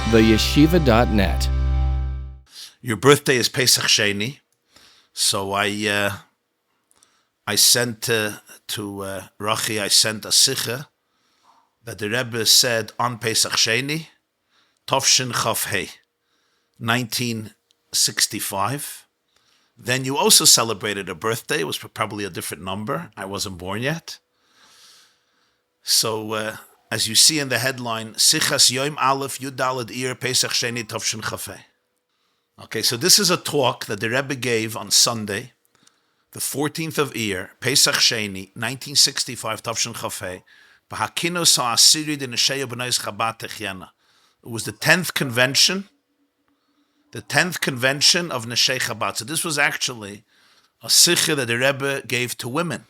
theyeshiva.net. Your birthday is Pesach Sheni, so I sent to Rachi, I sent a sicha that the Rebbe said on Pesach Sheni, Tovshin Chaf Hei, 1965. Then you also celebrated a birthday. It was probably a different number. I wasn't born yet. So, as you see in the headline, Sichas Yom Aleph Yudalad Iyar Pesach Sheni Tovshin Chaf Hei. Okay, so this is a talk that the Rebbe gave on Sunday, the 14th of Iyar, Pesach Sheini, 1965, Tovshin Chaf Hei, B'hakinos ha'asiri de Nshei U'bnos Chabad techyena. It was the 10th convention of Nshei Chabad. So this was actually a sicha that the Rebbe gave to women.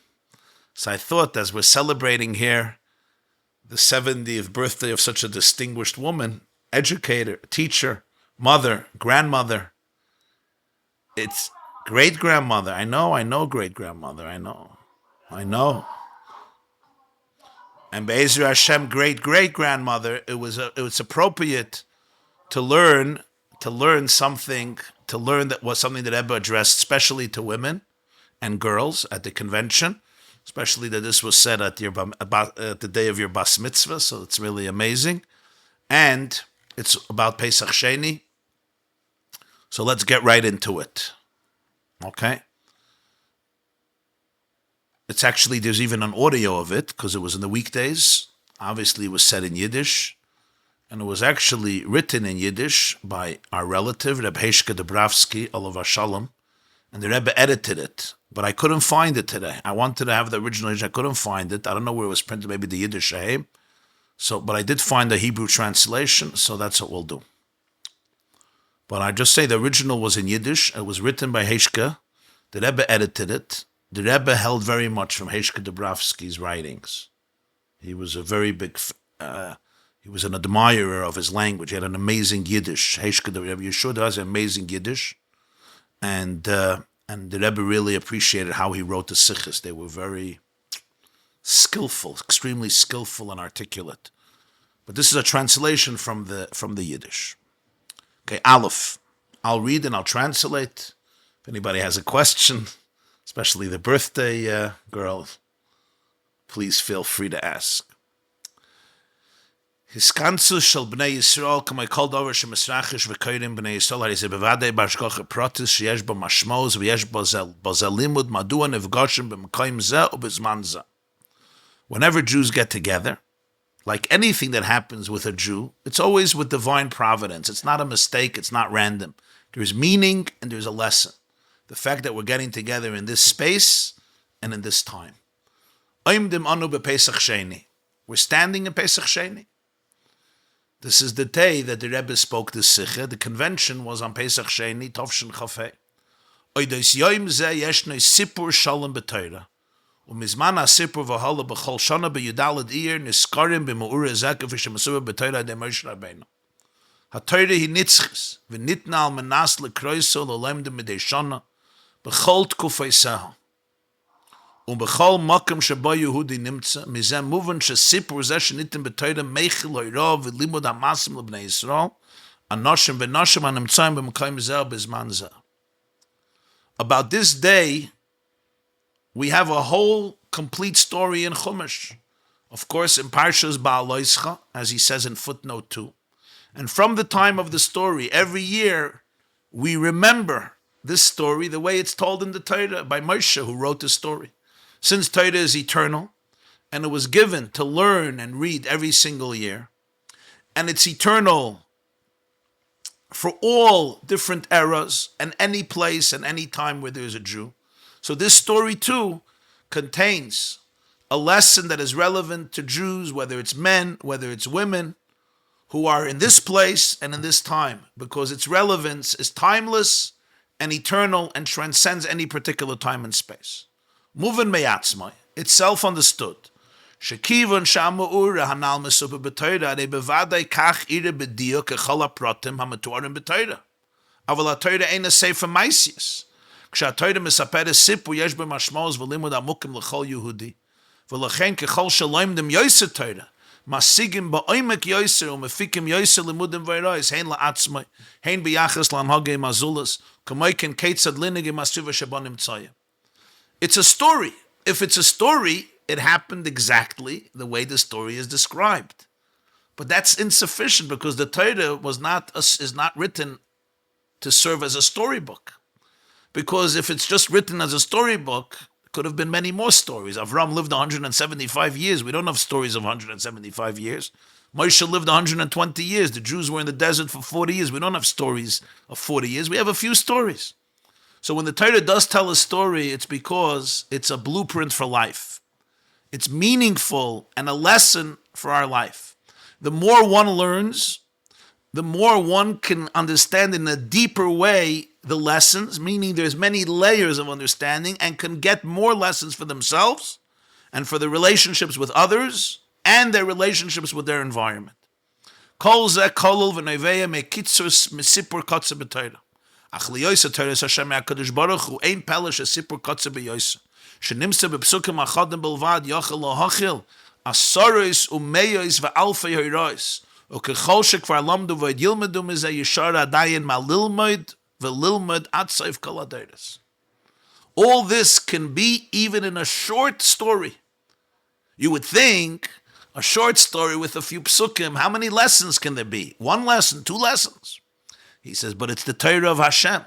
So I thought, as we're celebrating here the 70th birthday of such a distinguished woman, educator, teacher, mother, grandmother, it's great-grandmother. I know great-grandmother. I know. And Be'ezer Hashem, great-great-grandmother, it was appropriate to learn something, that was something that Rebbe addressed especially to women and girls at the convention, especially that this was said at the day of your bas mitzvah, so it's really amazing. And it's about Pesach Sheni. So let's get right into it. Okay? It's actually, there's even an audio of it, because it was in the weekdays. Obviously, it was said in Yiddish. And it was actually written in Yiddish by our relative, Reb Heshka Dubrovsky, Olav Shalom. And the Rebbe edited it. But I couldn't find it today. I wanted to have the original Yiddish. I couldn't find it. I don't know where it was printed, maybe the Yiddish Shehem. But I did find the Hebrew translation, so that's what we'll do. But I just say the original was in Yiddish. It was written by Heshka. The Rebbe edited it. The Rebbe held very much from Heshka Dubrovsky's writings. He was a very big, he was an admirer of his language. He had an amazing Yiddish. Heshka, the Rebbe Yeshua has amazing Yiddish. And the Rebbe really appreciated how he wrote the sichas. They were very skillful, extremely skillful and articulate. But this is a translation from the Yiddish. Okay, Aleph. I'll read and I'll translate. If anybody has a question, especially the birthday girl, please feel free to ask. Hiskansu shel bnei Yisrael k'may kol davar shemisrachish v'koyrim bnei Yisrael harizeh bevadei b'hashgacha pratis sheyesh bo mashmos v'yesh bo limud madua nifgashim b'mekayim zeh u'bizman zeh. Whenever Jews get together, like anything that happens with a Jew, it's always with divine providence. It's not a mistake. It's not random. There's meaning and there's a lesson. The fact that we're getting together in this space and in this time. Oimdim anu bePesach Sheni. We're standing in Pesach Sheni. This is the day that the Rebbe spoke this sicha. The convention was on Pesach Sheni, Tovshin Chaf Hei. Oidos yoim zeh yeshno sipur shalom b'Torah. Umizman ha-sipur v'hala b'chol shana b'yudalad iyar niskarim b'ma'ura zeh k'fi shemasura b'Torah de Moshe Rabbeinu. Ha-Torah hi nitzchis v'nitna al menas l'kroiso l'olemdim midei shana b'chol t'kufay seha. B'chol makom sheba Yehudi nimtza mizeh muvan shesipur zeh shenitim b'Torah meichel hoirav v'limud ha'masim l'bnei Yisrael anoshim v'noshim ha'nimtzayim b'mekayim zeh b'zman zeh. About this day, we have a whole complete story in Chumash. Of course, in Parshas Ba'aloischa, as he says in footnote 2. And from the time of the story, every year, we remember this story the way it's told in the Torah by Moshe, who wrote the story. Since Torah is eternal, and it was given to learn and read every single year, and it's eternal for all different eras and any place and any time where there's a Jew. So this story too contains a lesson that is relevant to Jews, whether it's men, whether it's women, who are in this place and in this time, because its relevance is timeless and eternal and transcends any particular time and space. Movin meyatzmai, it's self-understood. Shekivon shamu'ura hanal mesupa b'Torah, they bevadai kach ire b'diyo kechol hapratim hamatuarim b'Torah. Aval ha-Torah ain't a sefer maisius. Ksha-Torah mesaperet sipu yesh b'mashmos v'limud amukim l'chol Yehudi. V'lechen kechol shaloim dem yoyse Torah. Masigim ba'oimek yoiser u'mefikim yoiser limudim v'erois hein la'atzmai, hein b'yachas l'anhagei mazulas, k'moiken keitzad linigim masiva shabonim tzayim. It's a story. If it's a story, it happened exactly the way the story is described. But that's insufficient because the Torah is not written to serve as a storybook. Because if it's just written as a storybook, it could have been many more stories. Avram lived 175 years. We don't have stories of 175 years. Moshe lived 120 years. The Jews were in the desert for 40 years. We don't have stories of 40 years. We have a few stories. So when the Torah does tell a story, it's because it's a blueprint for life. It's meaningful and a lesson for our life. The more one learns, the more one can understand in a deeper way the lessons, meaning there's many layers of understanding and can get more lessons for themselves and for the relationships with others and their relationships with their environment. Kol zeh kolol v'noveya mekitzos mesipur kotze b'Torah. Ach liyoysa Torah Hashem HaKadosh Baruch Hu ein pele shesipur kotze b'yoysa. Shenimse b'psukim achadim belvad yochel lohachil asaros umeyois v'alfei hoirois. Ukechol shekvar lamdu v'od yilmedu mizeh yishar adayin malilmoid v'lilmoid atzaif kol aderes. All this can be even in a short story. You would think a short story with a few psukim, how many lessons can there be? One lesson, two lessons. He says, but it's the Torah of Hashem.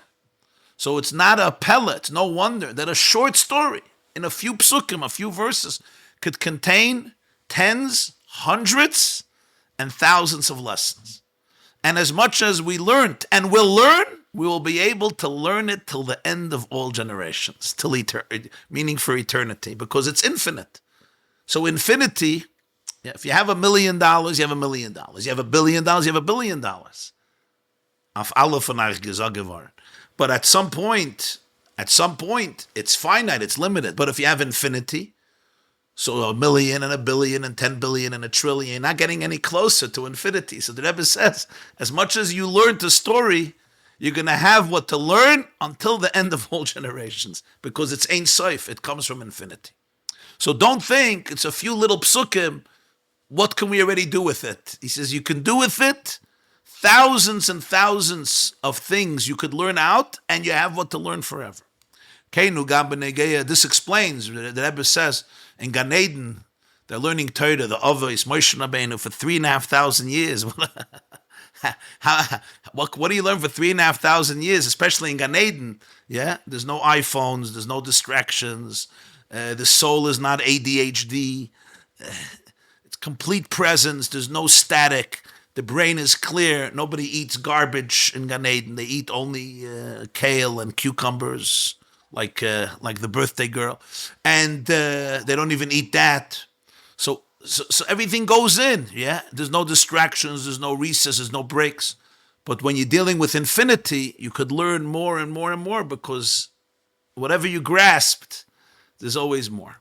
So it's not a pellet. It's no wonder that a short story in a few psukim, a few verses, could contain tens, hundreds, and thousands of lessons. And as much as we learned and will learn, we will be able to learn it till the end of all generations, till meaning for eternity, because it's infinite. So infinity, if you have $1 million, you have $1 million. You have $1 billion, you have $1 billion. But at some point, it's finite, it's limited. But if you have infinity, so 1 million and 1 billion and 10 billion and 1 trillion, you're not getting any closer to infinity. So the Rebbe says, as much as you learn the story, you're going to have what to learn until the end of all generations, because it's Ein Sof, it comes from infinity. So don't think it's a few little psukim, what can we already do with it? He says you can do with it thousands and thousands of things you could learn out, and you have what to learn forever. This explains, the Rebbe says, in Gan Eden, they're learning Torah, the Avos, Moshe Rabbeinu, for 3,500 years. What do you learn for 3,500 years, especially in Gan Eden? Yeah, there's no iPhones, there's no distractions, the soul is not ADHD, it's complete presence, there's no static, the brain is clear, nobody eats garbage in Gan Eden, they eat only kale and cucumbers, like the birthday girl, and they don't even eat that. So everything goes in, yeah? There's no distractions, there's no recess, there's no breaks. But when you're dealing with infinity, you could learn more and more and more, because whatever you grasped, there's always more.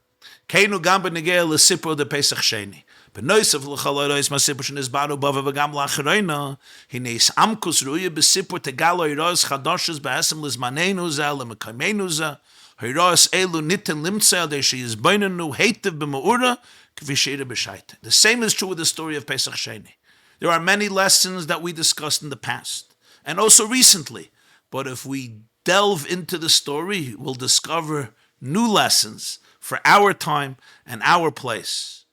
Keinu gam b'negei l'sipur de Pesach Sheni. B'noisef l'chaloros masipur shenizbaru bava v'gam l'achreina. Hineis amkus ruya b'sipur tegalo iros chadoshes b'esem l'zmanenu zeh l'mekaimenu zeh. Hiros elu nitin limtzeh de sheyizbainenu heitev b'ma'ura k'vi she'ira b'shaita. The same is true with the story of Pesach Sheni. There are many lessons that we discussed in the past, and also recently. But if we delve into the story, we'll discover new lessons for our time and our place.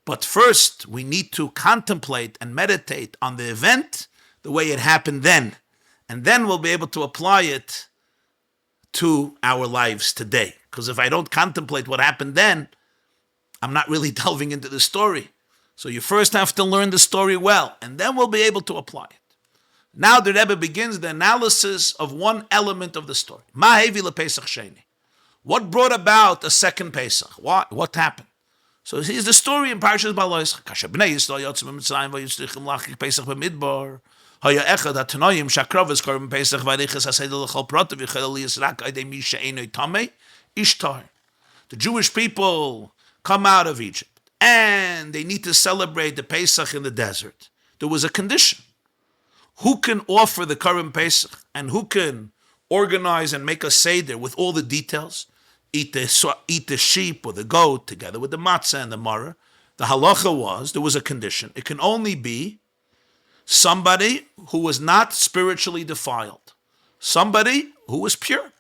But first, we need to contemplate and meditate on the event the way it happened then. And then we'll be able to apply it to our lives today. Because if I don't contemplate what happened then, I'm not really delving into the story. So you first have to learn the story well, and then we'll be able to apply it. Now the Rebbe begins the analysis of one element of the story. Ma hevi lePesach Sheni. What brought about a second Pesach? What happened? So here's the story in Parshas Balois. Kasher bnei Yisrael yotzim b'Mitzrayim v'yitzrichim lachik Pesach b'Midbar. Haya echad ha'tanoyim shakrav korban Pesach v'arichas ha'seder l'chol protav v'chel liyisrak aydei mi she'enoi tamei ishtar. The Jewish people come out of Egypt, and they need to celebrate the Pesach in the desert. There was a condition. Who can offer the korban Pesach, and who can organize and make a seder with all the details? Eat the sheep or the goat together with the matzah and the maror. The halacha was, there was a condition. It can only be somebody who was not spiritually defiled. Somebody who was pure.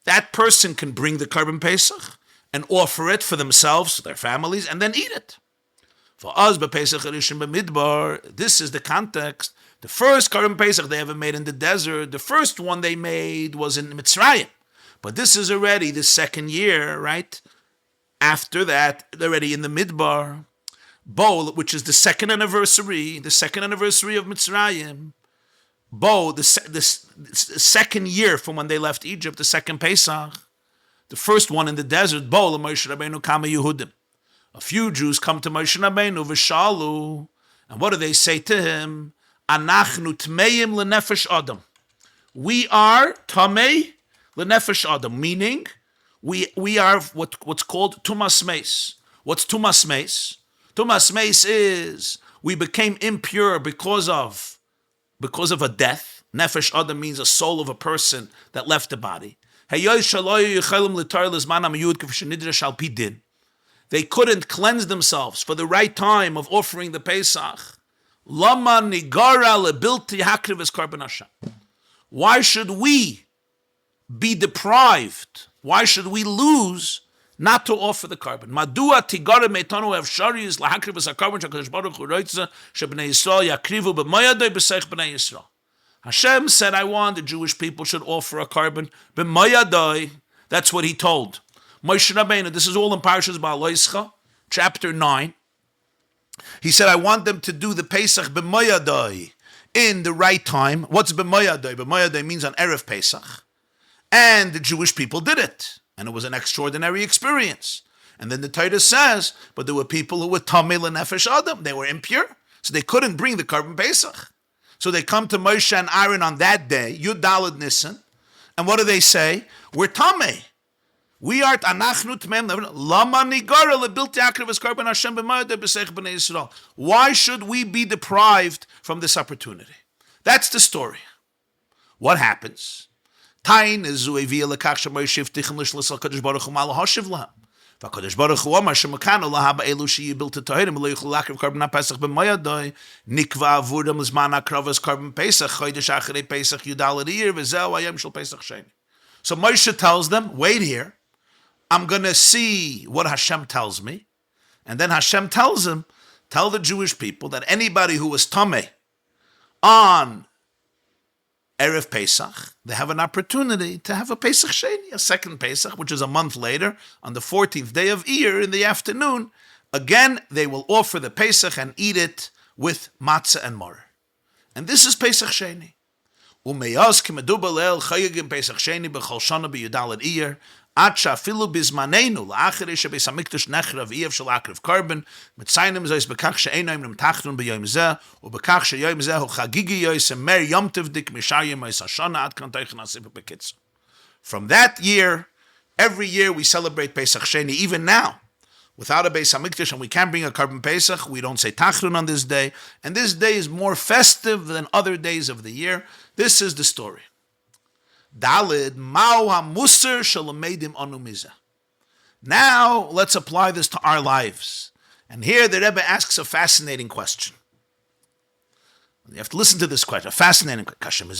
That person can bring the Korban Pesach and offer it for themselves, their families, and then eat it. For us, Pesach Rishon b'Midbar, this is the context. The first Korban Pesach they ever made in the desert, the first one they made was in Mitzrayim. But this is already the second year, right? After that, already in the Midbar. Bo, which is the second anniversary of Mitzrayim. Bo, the second year from when they left Egypt, the second Pesach. The first one in the desert, Bo, Moshe Rabbeinu Kama Yehudim. A few Jews come to Moshe Rabbeinu, V'shalu, and what do they say to him? Anachnu tmeim lenefesh adam. We are tamei lenefesh adam, meaning we are what's called tumas meis. What's tumas meis? Tumas meis is we became impure because of a death. Nefesh adam means a soul of a person that left the body. They couldn't cleanse themselves for the right time of offering the Pesach. Why should we be deprived? Why should we lose not to offer the carbon? Hashem said, I want the Jewish people should offer a carbon. That's what he told Moshe Rabbeinu. This is all in Parshas Ba'aloischa, chapter 9. He said, I want them to do the Pesach b'mayadai in the right time. What's b'mayadai? B'mayadai means on Erev Pesach. And the Jewish people did it. And it was an extraordinary experience. And then the Torah says, but there were people who were tamei lenefesh adam. They were impure. So they couldn't bring the carbon Pesach. So they come to Moshe and Aaron on that day, Yud Daled Nisan. And what do they say? We're tamei. We are anachnu tmeim lama nigara lebilti akrivas karban Hashem b'mayadei b'seich b'nei Yisrael. Why should we be deprived from this opportunity? That's the story. What happens? Tain is zuevia lekach shemoy shivtichim l'shlis al kadosh baruch hu malo hashiv lahem. V'kadosh baruch hu amar shemakanu lahaba elu sheyibilta tohirim lo yichlu lakriv karban pesach b'mayadei nikva avudam l'zman akravas karban pesach chodesh acharei pesach yudal Iyar v'zeu hayom shel Pesach Sheni. So Moshe tells them, wait here. I'm going to see what Hashem tells me. And then Hashem tells him, tell the Jewish people that anybody who was tamei on Erev Pesach, they have an opportunity to have a Pesach Sheni, a second Pesach, which is a month later, on the 14th day of Iyar in the afternoon. Again, they will offer the Pesach and eat it with matzah and maror. And this is Pesach Sheni. Umeyaz kimeduba le'el chayegim Pesach Sheni b'chol shana b'yudalad Iyar. Acha filu bizmanenu la'achere shebeis hamikdash nechra v'iev shel akriv karban mitzaynim zois bekach she'einoim nem tachnun b'yom zeh u'bekach she'yom zeh hu chagigi yois mer yom tivdik mishar yom yois hashana ad kan teichen asip b'kitz. From that year, every year we celebrate Pesach Sheni, even now. Without a Beis HaMikdash, and we can't bring a carbon Pesach, we don't say Tachrun on this day, and this day is more festive than other days of the year. This is the story. Dalid Mao HaMusar Shalamedim Anu Mizeh. Now, let's apply this to our lives. And here the Rebbe asks a fascinating question. You have to listen to this question, a fascinating question.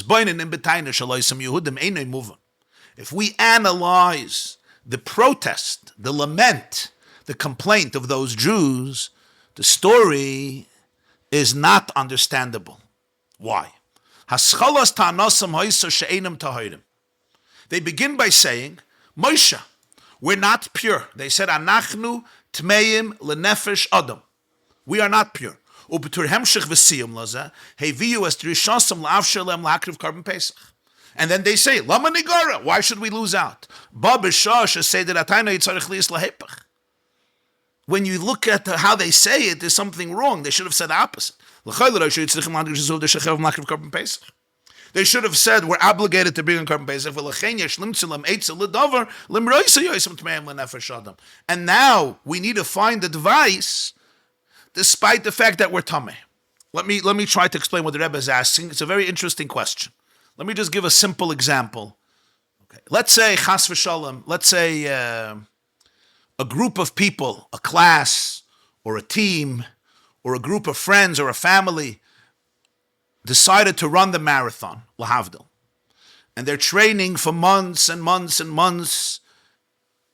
If we analyze the protest, the lament, the complaint of those Jews, the story is not understandable. Why? They begin by saying, Moshe, we're not pure. They said, Anachnu tmeim lenefesh adam. We are not pure. Ubetur hemshich v'siyum laza, heviyu es drishasam la'avshalem la'akriv carbon pesach. And then they say, Lama nigara, why should we lose out? Ba b'shah say that atayna yitzarech liyis lahepach. When you look at how they say it, there's something wrong. They should have said the opposite. They should have said, we're obligated to bring in carbon Pesach. And now we need to find advice despite the fact that we're tamei. Let me try to explain what the Rebbe is asking. It's a very interesting question. Let me just give a simple example. Okay. Let's say, chas v'shalom, a group of people, a class, or a team or a group of friends or a family decided to run the marathon, lahavdil, and they're training for months and months and months.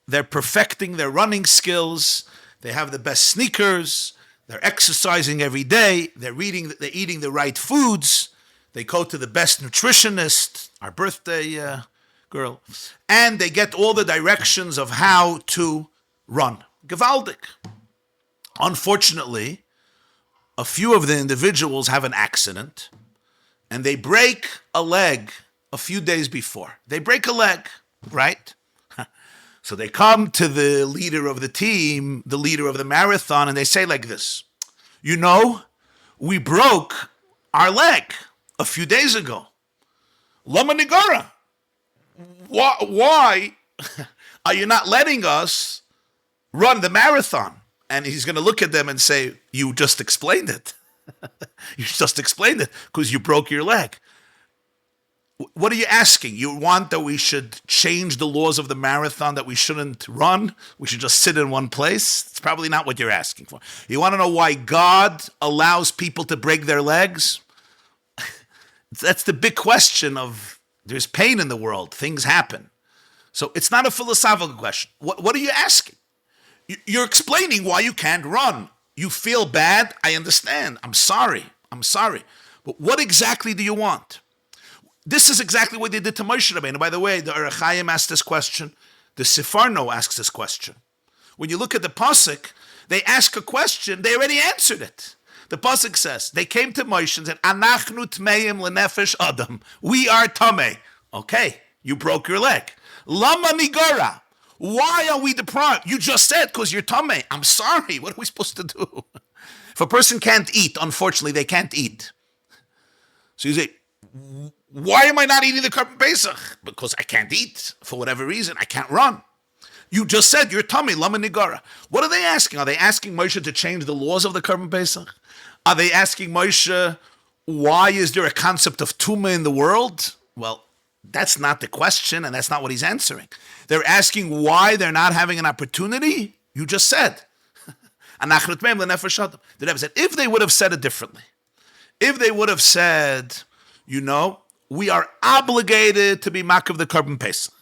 They're perfecting their running skills. They have the best sneakers. They're exercising every day. They're eating the right foods. They go to the best nutritionist, our birthday girl, and they get all the directions of how to run. Gewaldig. Unfortunately, a few of the individuals have an accident, and they break a leg a few days before. They break a leg, right? So they come to the leader of the team, the leader of the marathon, and they say like this, you know, we broke our leg a few days ago. Lama Nigara, why are you not letting us run the marathon? And he's going to look at them and say, you just explained it. You just explained it because you broke your leg. What are you asking? You want that we should change the laws of the marathon, that we shouldn't run? We should just sit in one place? It's probably not what you're asking for. You want to know why God allows people to break their legs? That's the big question of, there's pain in the world. Things happen. So it's not a philosophical question. What are you asking? You're explaining why you can't run. You feel bad. I understand. I'm sorry. But what exactly do you want? This is exactly what they did to Moshe Rabbeinu. By the way, the Orach Chaim asked this question. The Sefarno asks this question. When you look at the Pasuk, they ask a question. They already answered it. The Pasuk says, they came to Moshe and said, Anachnu tmeim lenefesh adam. We are tamei. Okay, you broke your leg. Lama nigara. Why are we deprived? You just said because you're tamei. I'm sorry. What are we supposed to do? If a person can't eat, unfortunately, they can't eat. So you say, why am I not eating the Korban Pesach? Because I can't eat. For whatever reason, I can't run. You just said you're tamei, lama nigara. What are they asking? Are they asking Moshe to change the laws of the Korban Pesach? Are they asking Moshe, why is there a concept of tumah in the world? Well, that's not the question, and that's not what he's answering. They're asking why they're not having an opportunity. You just said. The Rebbe said, if they would have said it differently, if they would have said, you know, we are obligated to be makav the Korban Pesach.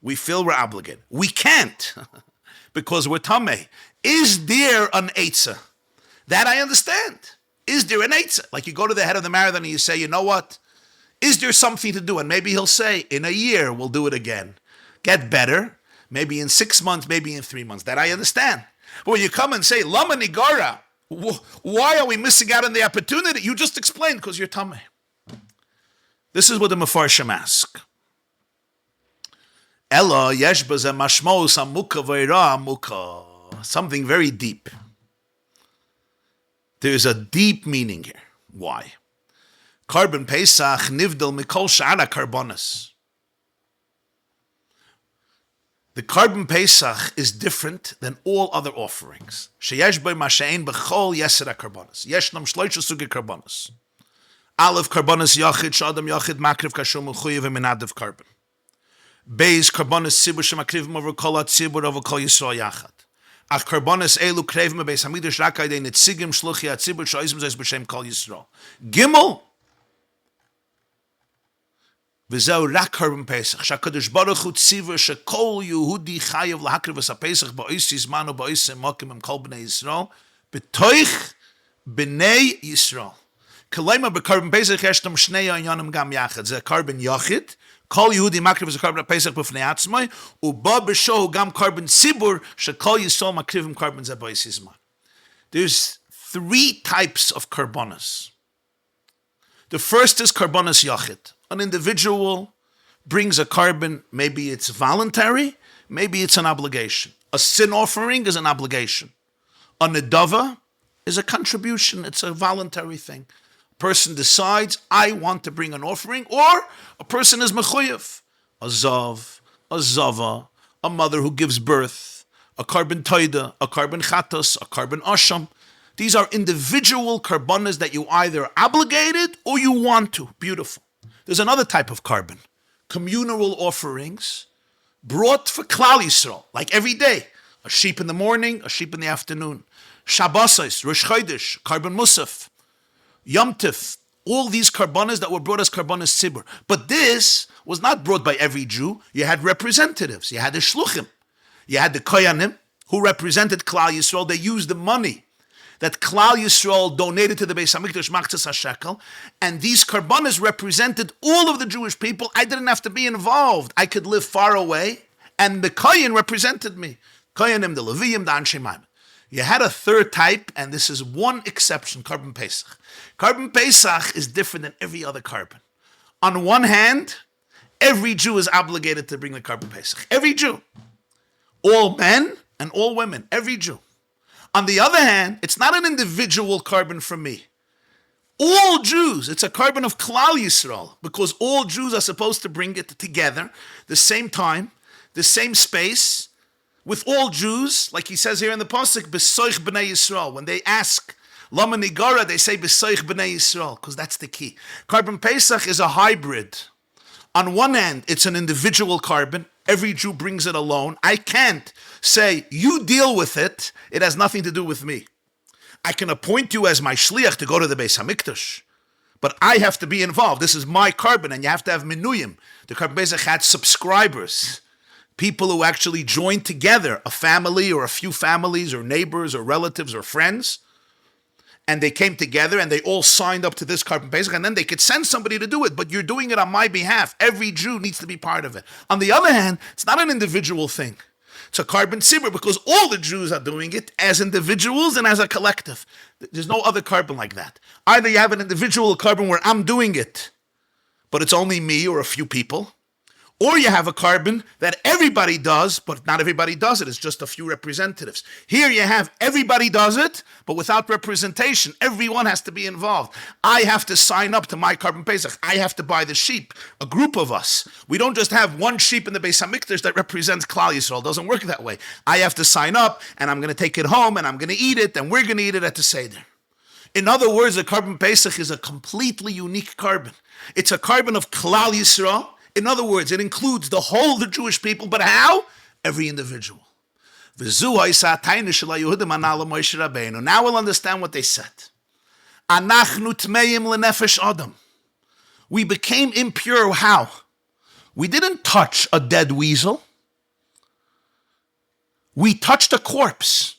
We feel we're obligated. We can't because we're tamei. Is there an eitzah? That I understand. Is there an eitzah? Like you go to the head of the marathon and you say, you know what? Is there something to do? And maybe he'll say, in a year, we'll do it again. Get better. Maybe in 6 months, maybe in 3 months. That I understand. But when you come and say, Lama Nigara, why are we missing out on the opportunity? You just explained because you're tamei. This is what the Mefarshim ask. Ella yesh b'zeh mashmos amuka v'ira amuka. Something very deep. There's a deep meaning here. Why? Korban Pesach nivdel mikol shara karbonis. The Korban Pesach is different than all other offerings. Sheyesh b'y mashein b'chol yesera karbonis. Yeshnam shloisha suge karbonis. Aleph karbonis yachid shadam yachid makriv kashum uchuyev v'minadev karban. Beis karbonis tzibur shemakriv over kol hatzibur over kol Yisrael yachad. Ach karbonis elu krevim beis hamidrash rakai de nitzigim shluchi hatzibur shoizim zeis b'shem kol Yisrael. Gimel v'zeu rak Korban Pesach shakadosh baruch hu tzivur shekol Yehudi chayav lahakriv es haPesach ba'ois zman u'ba'ois mokim im kol b'nei Yisrael b'toich b'nei Yisrael. Kaleima b'Korban Pesach yeshtam shnei inyanim gam yachad. Ze Korban yachid. Kol Yehudi makriv es Korban Pesach b'fnei atzmai u'ba b'shohu gam Korban tzibur shekol Yisrael makrivim Korban ze ba'ois zman. There's 3 types of karbonas. The first is karbonas yachid. An individual brings a carbon, maybe it's voluntary, maybe it's an obligation. A sin offering is an obligation. A nedava is a contribution, it's a voluntary thing. A person decides, I want to bring an offering, or a person is mechuyev. A zav, a zava, a mother who gives birth, a carbon taida, a carbon chatas, a carbon asham. These are individual karbonas that you either obligated or you want to. Beautiful. There's another type of carbon, communal offerings brought for Klal Yisrael, like every day. A sheep in the morning, a sheep in the afternoon. Shabbos, Rosh Chodesh, Karban Musaf, Yom Tif, all these karbanas that were brought as karbanas tzibur. But this was not brought by every Jew. You had representatives. You had the shluchim. You had the koyanim, who represented Klal Yisrael. They used the money that Klal Yisrael donated to the Beis HaMikdash, Machzas HaShekel, and these karbanas represented all of the Jewish people. I didn't have to be involved. I could live far away, and the koyan represented me. Koyanim, the Leviyim, the Anshe Maimon. You had a third type, and this is one exception, Karban Pesach. Karban Pesach is different than every other Karban. On one hand, every Jew is obligated to bring the Karban Pesach. Every Jew. All men and all women. Every Jew. On the other hand, it's not an individual Karban from me. All Jews, it's a Karban of Klal Yisrael, because all Jews are supposed to bring it together, the same time, the same space, with all Jews, like he says here in the Pasuk, B'soich b'nei Yisrael. When they ask, Lama Nigara, they say B'soich b'nei Yisrael, because that's the key. Karban Pesach is a hybrid. On one hand, it's an individual Karban. Every Jew brings it alone. I can't say, you deal with it. It has nothing to do with me. I can appoint you as my shliach to go to the Beis HaMikdash, but I have to be involved. This is my Karban, and you have to have minuyim. The Karban Pesach had subscribers. People who actually joined together, a family or a few families or neighbors or relatives or friends, and they came together and they all signed up to this Karban Pesach, and then they could send somebody to do it, but you're doing it on my behalf. Every Jew needs to be part of it. On the other hand, it's not an individual thing. It's a Karban Tzibur, because all the Jews are doing it as individuals and as a collective. There's no other Karban like that. Either you have an individual Karban where I'm doing it, but it's only me or a few people, or you have a Karban that everybody does, but not everybody does it. It's just a few representatives. Here you have everybody does it, but without representation. Everyone has to be involved. I have to sign up to my Karban Pesach. I have to buy the sheep, a group of us. We don't just have one sheep in the Beis HaMikdash that represents Klal Yisrael. It doesn't work that way. I have to sign up, and I'm going to take it home, and I'm going to eat it, and we're going to eat it at the Seder. In other words, the Karban Pesach is a completely unique Karban. It's a Karban of Klal Yisrael. In other words, it includes the whole of the Jewish people, but how? Every individual. Now we'll understand what they said. We became impure, how? We didn't touch a dead weasel. We touched a corpse.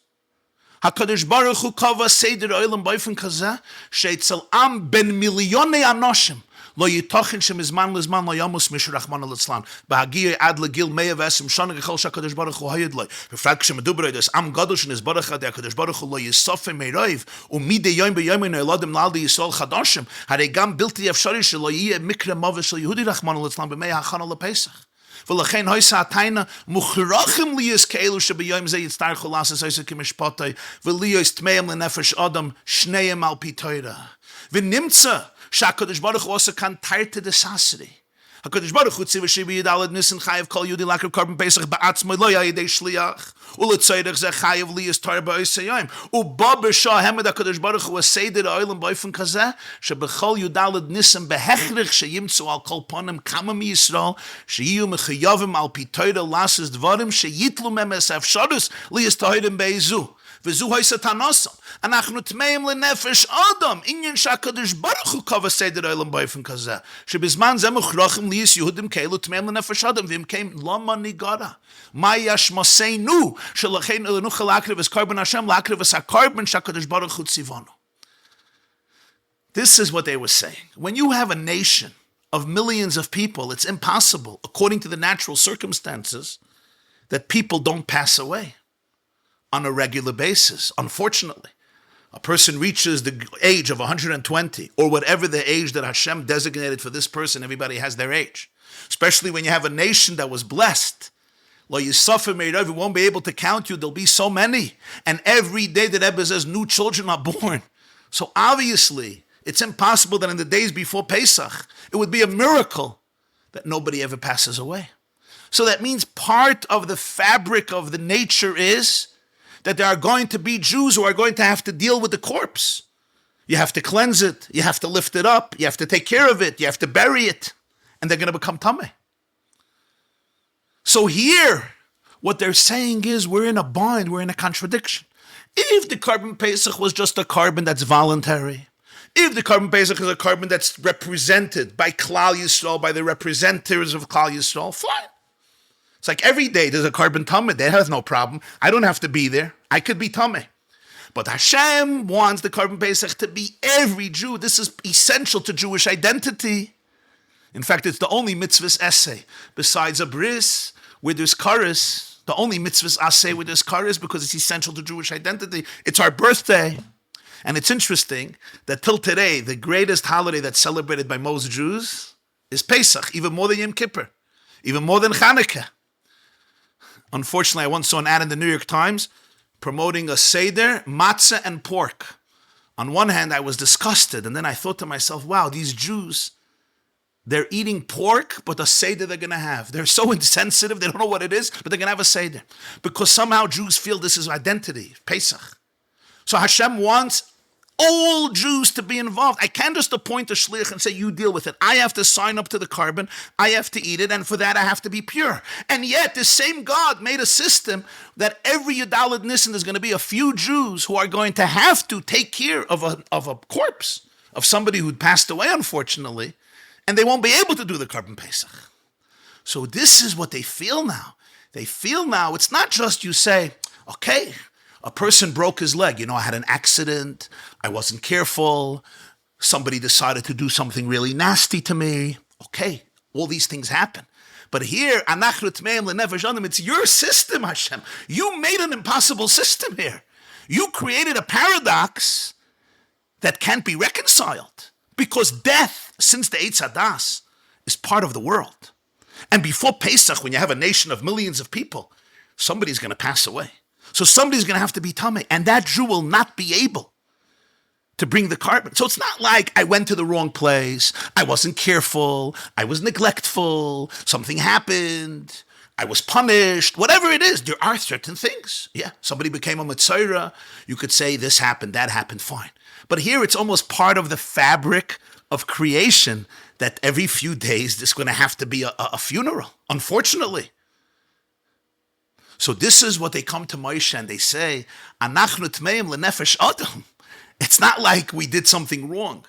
HaKadosh Baruch Hu kava seder olam b'ofen kazeh she'etzel am ben milyonei anoshim lo yitachin shemizman lizman lo yamus mishur rachmana litzlan b'hagiyah ad legil meya v'esim shana gechol she'HaKadosh Baruch Hu hayid lo b'frak shemeduber edes am gadol shenizbarach adei HaKadosh Baruch Hu lo yisofim meiroiv umidei yom b'yomin no'eladim l'aldi yisrael chadashim harei gam bilti efshari shelo yiyeh mikre move shel Yehudi rachmana litzlan b'meya hachana lePesach. ולכן הויסה התיינה מוכרחים ליאס כאלו שביום זה יצטרכו לעשות איזה כמשפטי וליאס תמאים לנפש אדם שניהם על פי תורה. ונמצא שהקדוש ברוך הוא עושה כאן תרתי דססרי. הקדוש ברוך הוא ציווה שבי"ד ניסן חייב כל יהודי להקריב קורבן פסח בעצמו לא על ידי שליח. ולצורך זה חייב ליאס תורה בעשר יום. ובא בשעה המד הקדוש ברוך הוא הסדר העולם באופן כזה שבכל י"ד ניסן בהכרח שימצאו על כל פנים כמה מישראל שיהיו מחויבים על פי תורה לעשות דברים שיתלו מהם האפשרות ליאס תורה בעזו. וזו היסטנוסם. אנחנו טמאים לנפש אדם. עניין שהקדוש ברוך הוא קבע סדר העולם באופן כזה. שבזמן זה מוכרחים ליאס יהודים כאלו טמאים לנפש אדם. ואם כן, למה ניגרע? מה ישמסנו? שלכן לא נוכל להקריב את קורבן השם, להקריב את הקורבן שהקדוש ברוך הוא ציוונו. This is what they were saying. When you have a nation of millions of people, it's impossible, according to the natural circumstances, that people don't pass away on a regular basis. Unfortunately, a person reaches the age of 120 or whatever the age that Hashem designated for this person. Everybody has their age, especially when you have a nation that was blessed. Lo Yisafim Meirav, won't be able to count you. There'll be so many, and every day the Rebbe says new children are born. So obviously it's impossible that in the days before Pesach it would be a miracle that nobody ever passes away. So that means part of the fabric of the nature is that there are going to be Jews who are going to have to deal with the corpse. You have to cleanse it, you have to lift it up, you have to take care of it, you have to bury it, and they're going to become tameh. So here, what they're saying is we're in a bind, we're in a contradiction. If the carbon Pesach was just a carbon that's voluntary, if the carbon Pesach is a carbon that's represented by Klal Yisrael, by the representatives of Klal Yisrael, fine. It's like every day there's a carbon tameh. That has no problem. I don't have to be there. I could be tameh. But Hashem wants the carbon Pesach to be every Jew. This is essential to Jewish identity. In fact, it's the only mitzvah's essay besides a bris where there's kares. The only mitzvah's essay where there's kares because it's essential to Jewish identity. It's our birthday. And it's interesting that till today, the greatest holiday that's celebrated by most Jews is Pesach, even more than Yom Kippur, even more than Hanukkah. Unfortunately, I once saw an ad in the New York Times promoting a Seder, matzah, and pork. On one hand, I was disgusted, and then I thought to myself, wow, these Jews, they're eating pork, but a Seder they're going to have. They're so insensitive, they don't know what it is, but they're going to have a Seder. Because somehow Jews feel this is identity, Pesach. So Hashem wants all Jews to be involved. I can't just appoint a shliach and say, you deal with it. I have to sign up to the carbon. I have to eat it. And for that, I have to be pure. And yet, the same God made a system that every Yudalad Nisan there's going to be a few Jews who are going to have to take care of a corpse, of somebody who'd passed away, unfortunately, and they won't be able to do the carbon Pesach. So this is what they feel now. They feel now, it's not just you say, okay, a person broke his leg. I had an accident. I wasn't careful. Somebody decided to do something really nasty to me. Okay, all these things happen. But here, it's your system, Hashem. You made an impossible system here. You created a paradox that can't be reconciled. Because death, since the Eitz Hadas, is part of the world. And before Pesach, when you have a nation of millions of people, somebody's going to pass away. So somebody's going to have to be tameh, and that Jew will not be able to bring the carbon. So it's not like I went to the wrong place, I wasn't careful, I was neglectful, something happened, I was punished, whatever it is. There are certain things. Yeah, somebody became a Metzora. You could say this happened, that happened, fine. But here it's almost part of the fabric of creation that every few days there's going to have to be a funeral, unfortunately. So this is what they come to Moshe and they say, Anachnu tmeim lenefesh adam. It's not like we did something wrong.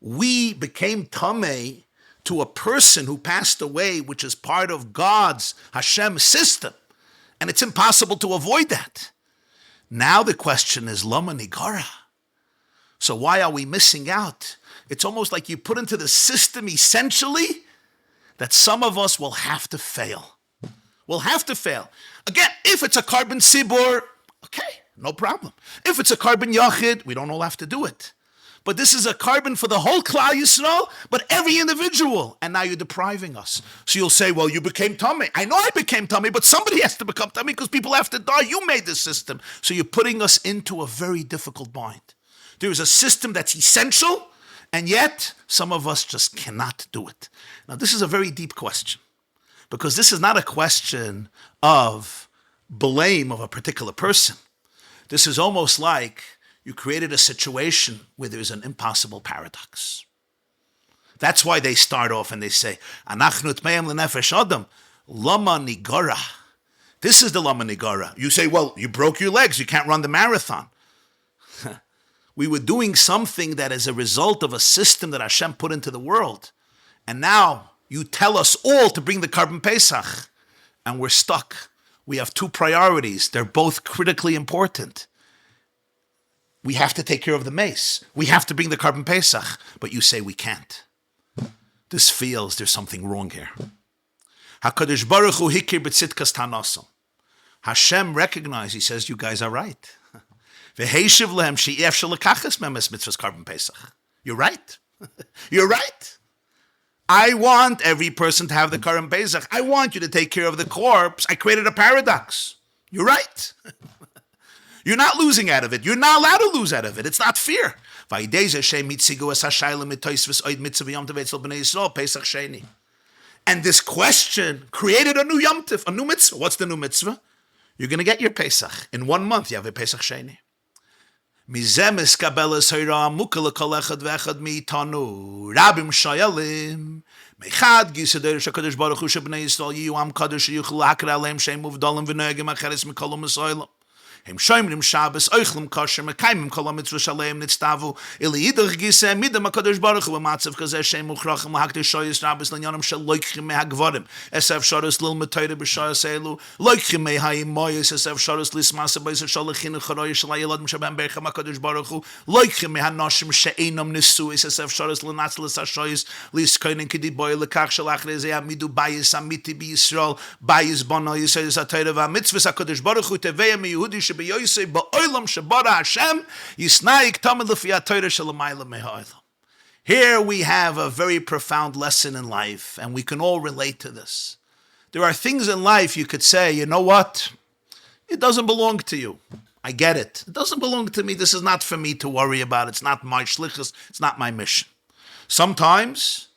We became tamei to a person who passed away, which is part of God's, Hashem's system. And it's impossible to avoid that. Now the question is, lama nigara. So why are we missing out? It's almost like you put into the system essentially that some of us will have to fail. We'll have to fail. Again, if it's a carbon sibor, okay, no problem. If it's a carbon yachid, we don't all have to do it. But this is a carbon for the whole Klal Yisrael, but every individual. And now you're depriving us. So you'll say, well, you became tummy. I know I became tummy, but somebody has to become tummy because people have to die. You made this system. So you're putting us into a very difficult bind. There is a system that's essential, and yet some of us just cannot do it. Now, this is a very deep question. Because this is not a question of blame of a particular person. This is almost like you created a situation where there's an impossible paradox. That's why they start off and they say, Anachnu tmeim lenefesh adam, lama nigara. This is the lama nigara. You say, well, you broke your legs, you can't run the marathon. We were doing something that is a result of a system that Hashem put into the world. And now you tell us all to bring the carbon Pesach, and we're stuck. We have two priorities. They're both critically important. We have to take care of the mace. We have to bring the carbon Pesach, but you say we can't. This feels there's something wrong here. HaKadosh Baruch Hu hikir b'tzidkas tanasim. Hashem recognized, he says, you guys are right. V'heishiv lehem she'ef shelakachas memes mitzvahs carbon Pesach. You're right. You're right. I want every person to have the carbon Pesach. I want you to take care of the corpse. I created a paradox. You're right. You're not losing out of it. You're not allowed to lose out of it. It's not fair. Pesach Sheni. And this question created a new Yom Tif, a new mitzvah. What's the new mitzvah? You're going to get your Pesach. In 1 month, you have a Pesach Sheini. Mizemes kabelas hayra mukal kol echad ve'echad mitanu rabim shayalim mechad gisader shakadosh baruch hu shebnei Yisrael yiyu am kadosh yuchlu hakar aleim sheim uvdalim v'noegim acheres mikolum esoilam Hem shoymrim Shabbos, oichlem kosher, mekaimim kol ha-mitzvah shaleim nitztavu, ili yidach giseh, midam HaKadosh Baruch Hu, b'matzav kazeh shem uchrachim, lahakdeh shoyes Shabbos, l'nyanim shel loichim mehagvarim, esav sharos lil metayre b'shayos elu, loichim mehayim moyes, esav sharos lismasa b'yis shalachin ucharoy shalayeladim shabam berchem HaKadosh Baruch Hu, loichim mehanoshim she'enam nisuis, esav sharos l'natzlis ha-shoyes, liskoinen kidi boy lekach shalachre zeh amidu bayis amiti b'Yisrael, bayis bono yisayis ha-Torah v'ha-mitzvahs HaKadosh Baruch Hu, teveya meyehudi shebeyoyse ba'olam shebara Hashem, yisnaik tamid lefi ha-Torah shalamayla meha'olam. Here we have a very profound lesson in life, and we can all relate to this. There are things in life you could say, you know what? It doesn't belong to you. I get it. It doesn't belong to me. This is not for me to worry about. It's not my shlichus. It's not my mission. Sometimes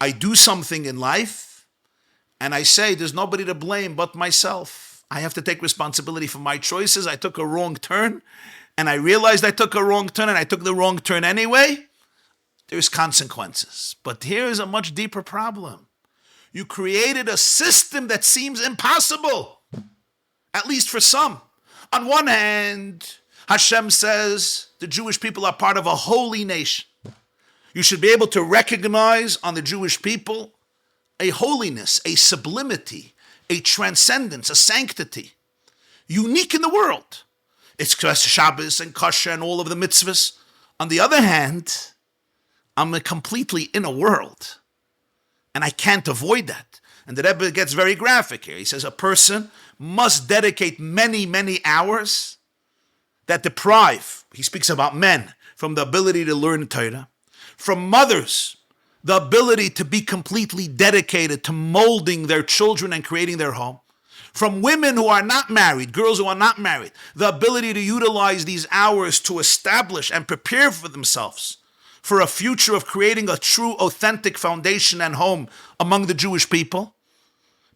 I do something in life, and I say there's nobody to blame but myself. I have to take responsibility for my choices. I took a wrong turn, and I realized I took a wrong turn, and I took the wrong turn anyway. There's consequences. But here's a much deeper problem. You created a system that seems impossible, at least for some. On one hand, Hashem says the Jewish people are part of a holy nation. You should be able to recognize on the Jewish people a holiness, a sublimity, a transcendence, a sanctity, unique in the world. It's Shabbos and kosher and all of the mitzvahs. On the other hand, I'm completely in a world, and I can't avoid that. And the Rebbe gets very graphic here. He says a person must dedicate many, many hours that deprive, he speaks about men, from the ability to learn Torah, from mothers, the ability to be completely dedicated to molding their children and creating their home, from women who are not married, girls who are not married, the ability to utilize these hours to establish and prepare for themselves for a future of creating a true, authentic foundation and home among the Jewish people.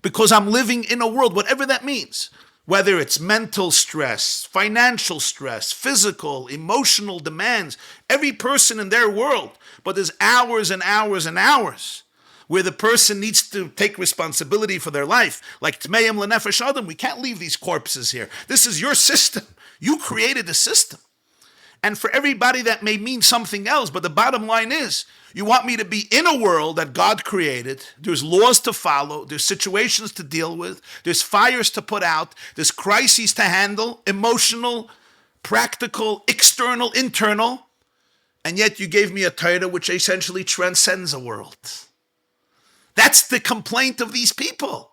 Because I'm living in a world, whatever that means, whether it's mental stress, financial stress, physical, emotional demands, every person in their world, but there's hours and hours and hours where the person needs to take responsibility for their life. Like Tmeim L'Nefesh Adam, we can't leave these corpses here. This is your system. You created the system. And for everybody that may mean something else, but the bottom line is, you want me to be in a world that God created. There's laws to follow. There's situations to deal with. There's fires to put out. There's crises to handle, emotional, practical, external, internal. And yet you gave me a Torah which essentially transcends a world. That's the complaint of these people.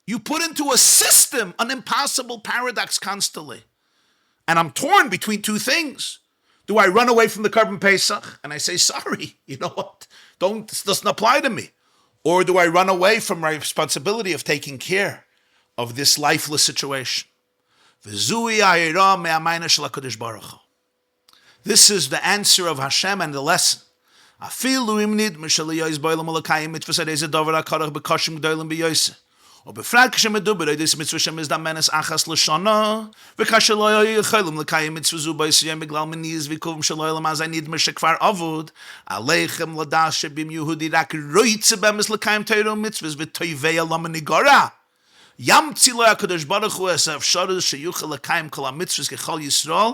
You put into a system an impossible paradox constantly. And I'm torn between two things. Do I run away from the Korban Pesach and I say, sorry, you know what? This doesn't apply to me. Or do I run away from my responsibility of taking care of this lifeless situation? This is the answer of Hashem and the lesson. ובפרט כשמדובר על מצווה שמזדמנת אחת לשנה, וכאשר לא יכולים לקיים מצווה זו בישראל בגלל מניעים ועיכובים של העולם, אז נדמה שכבר אבוד, עליכם לדעת שבם יהודי רק רוצה באמת לקיים תורה ומצוות ותאווה עולם הנגרה. ימציא לו הקדוש ברוך הוא את האפשרות שיוכל לקיים כל המצוות ככל ישראל,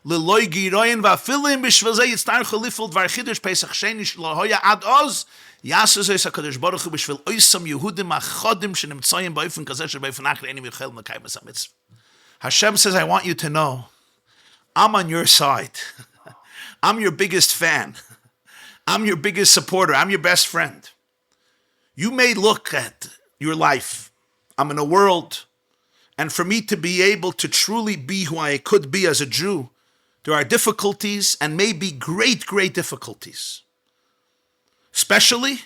ללא גירעון ואפילו אם בשביל זה יצטרכו לפעול דבר חידוש פסח שני שלא היה עד אז, יעשה זה הקדוש ברוך הוא בשביל אויסם יהודים אחדים שנמצאים באופן כזה שבאופן אחר אינם יכולים לקיים את המצווה. Hashem says, I want you to know, I'm on your side. I'm your biggest fan. I'm your biggest supporter. I'm your best friend. You may look at your life. I'm in a world, and for me to be able to truly be who I could be as a Jew, there are difficulties and maybe great, great difficulties. Especially,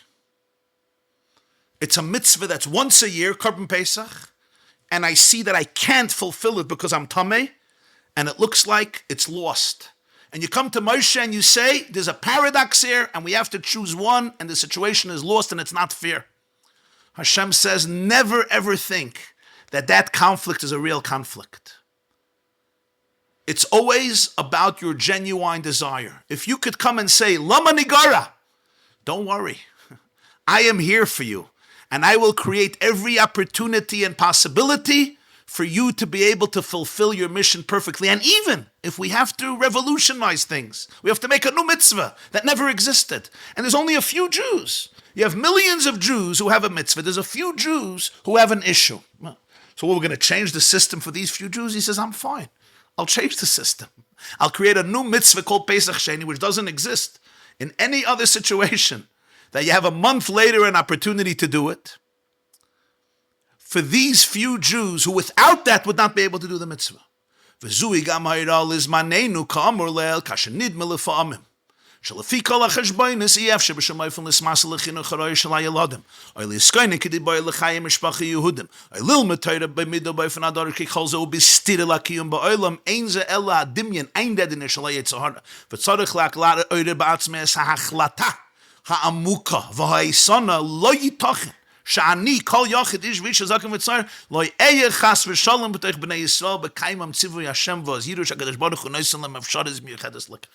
it's a mitzvah that's once a year, Korban Pesach, and I see that I can't fulfill it because I'm tameh, and it looks like it's lost. And you come to Moshe and you say, there's a paradox here, and we have to choose one, and the situation is lost and it's not fair. Hashem says, never ever think that that conflict is a real conflict. It's always about your genuine desire. If you could come and say, Lama Nigara, don't worry. I am here for you. And I will create every opportunity and possibility for you to be able to fulfill your mission perfectly. And even if we have to revolutionize things, we have to make a new mitzvah that never existed. And there's only a few Jews. You have millions of Jews who have a mitzvah. There's a few Jews who have an issue. So we're going to change the system for these few Jews? He says, I'm fine. I'll change the system. I'll create a new mitzvah called Pesach Sheni, which doesn't exist in any other situation, that you have a month later an opportunity to do it. For these few Jews who without that would not be able to do the mitzvah. Shani kol yachid ish vish zaken v'tzar loy eye chas v'shalom b'toich b'nei Yisrael b'kaimam tzivu Hashem v'az yirush HaKadosh Baruch Hu noisen lem avshades miuchedes lekach.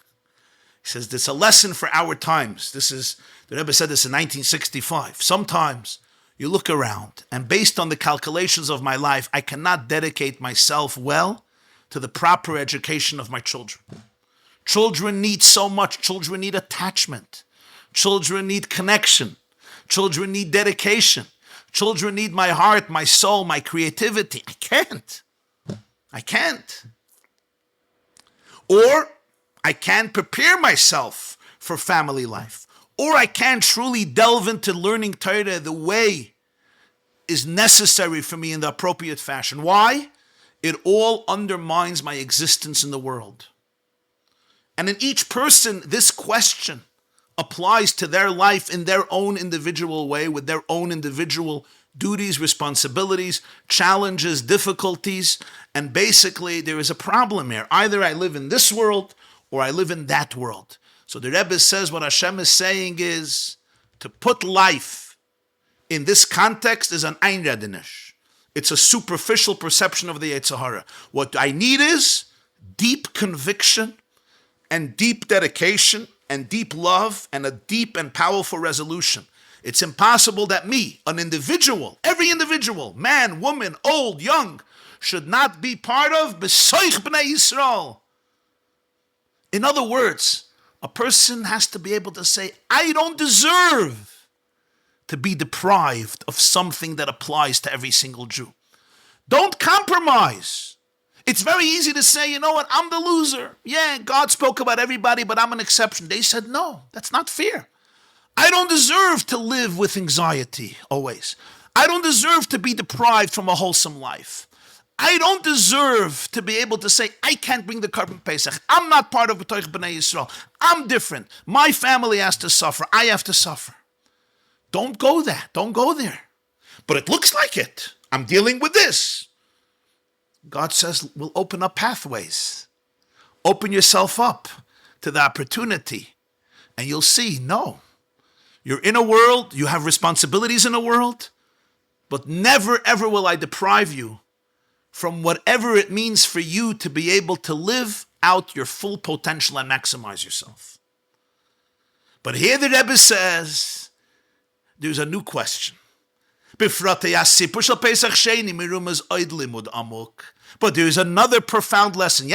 He says it's a lesson for our times. This is, the Rebbe said this in 1965. Sometimes you look around, and based on the calculations of my life, I cannot dedicate myself well to the proper education of my children. Children need so much. Children need attachment. Children need connection. Children need dedication. Children need my heart, my soul, my creativity. I can't. Or I can't prepare myself for family life. Or I can't truly delve into learning Torah the way is necessary for me in the appropriate fashion. Why? It all undermines my existence in the world. And in each person, this question applies to their life in their own individual way, with their own individual duties, responsibilities, challenges, difficulties, and basically there is a problem here. Either I live in this world or I live in that world. So the Rebbe says what Hashem is saying is to put life in this context is an einradinish. It's a superficial perception of the Yetzer Hara. What I need is deep conviction and deep dedication and deep love and a deep and powerful resolution. It's impossible that me, an individual, every individual, man, woman, old, young, should not be part of B'soich B'nei Yisrael. In other words, a person has to be able to say, I don't deserve to be deprived of something that applies to every single Jew. Don't compromise. It's very easy to say, you know what, I'm the loser. Yeah, God spoke about everybody, but I'm an exception. They said, no, that's not fair. I don't deserve to live with anxiety always. I don't deserve to be deprived from a wholesome life. I don't deserve to be able to say, I can't bring the Korban Pesach. I'm not part of B'toich B'nei Yisrael. I'm different. My family has to suffer. I have to suffer. Don't go there. Don't go there. But it looks like it. I'm dealing with this. God says, we'll open up pathways. Open yourself up to the opportunity. And you'll see, no. You're in a world, you have responsibilities in a world, but never ever will I deprive you from whatever it means for you to be able to live out your full potential and maximize yourself. But here the Rebbe says, there's a new question. But there's another profound lesson.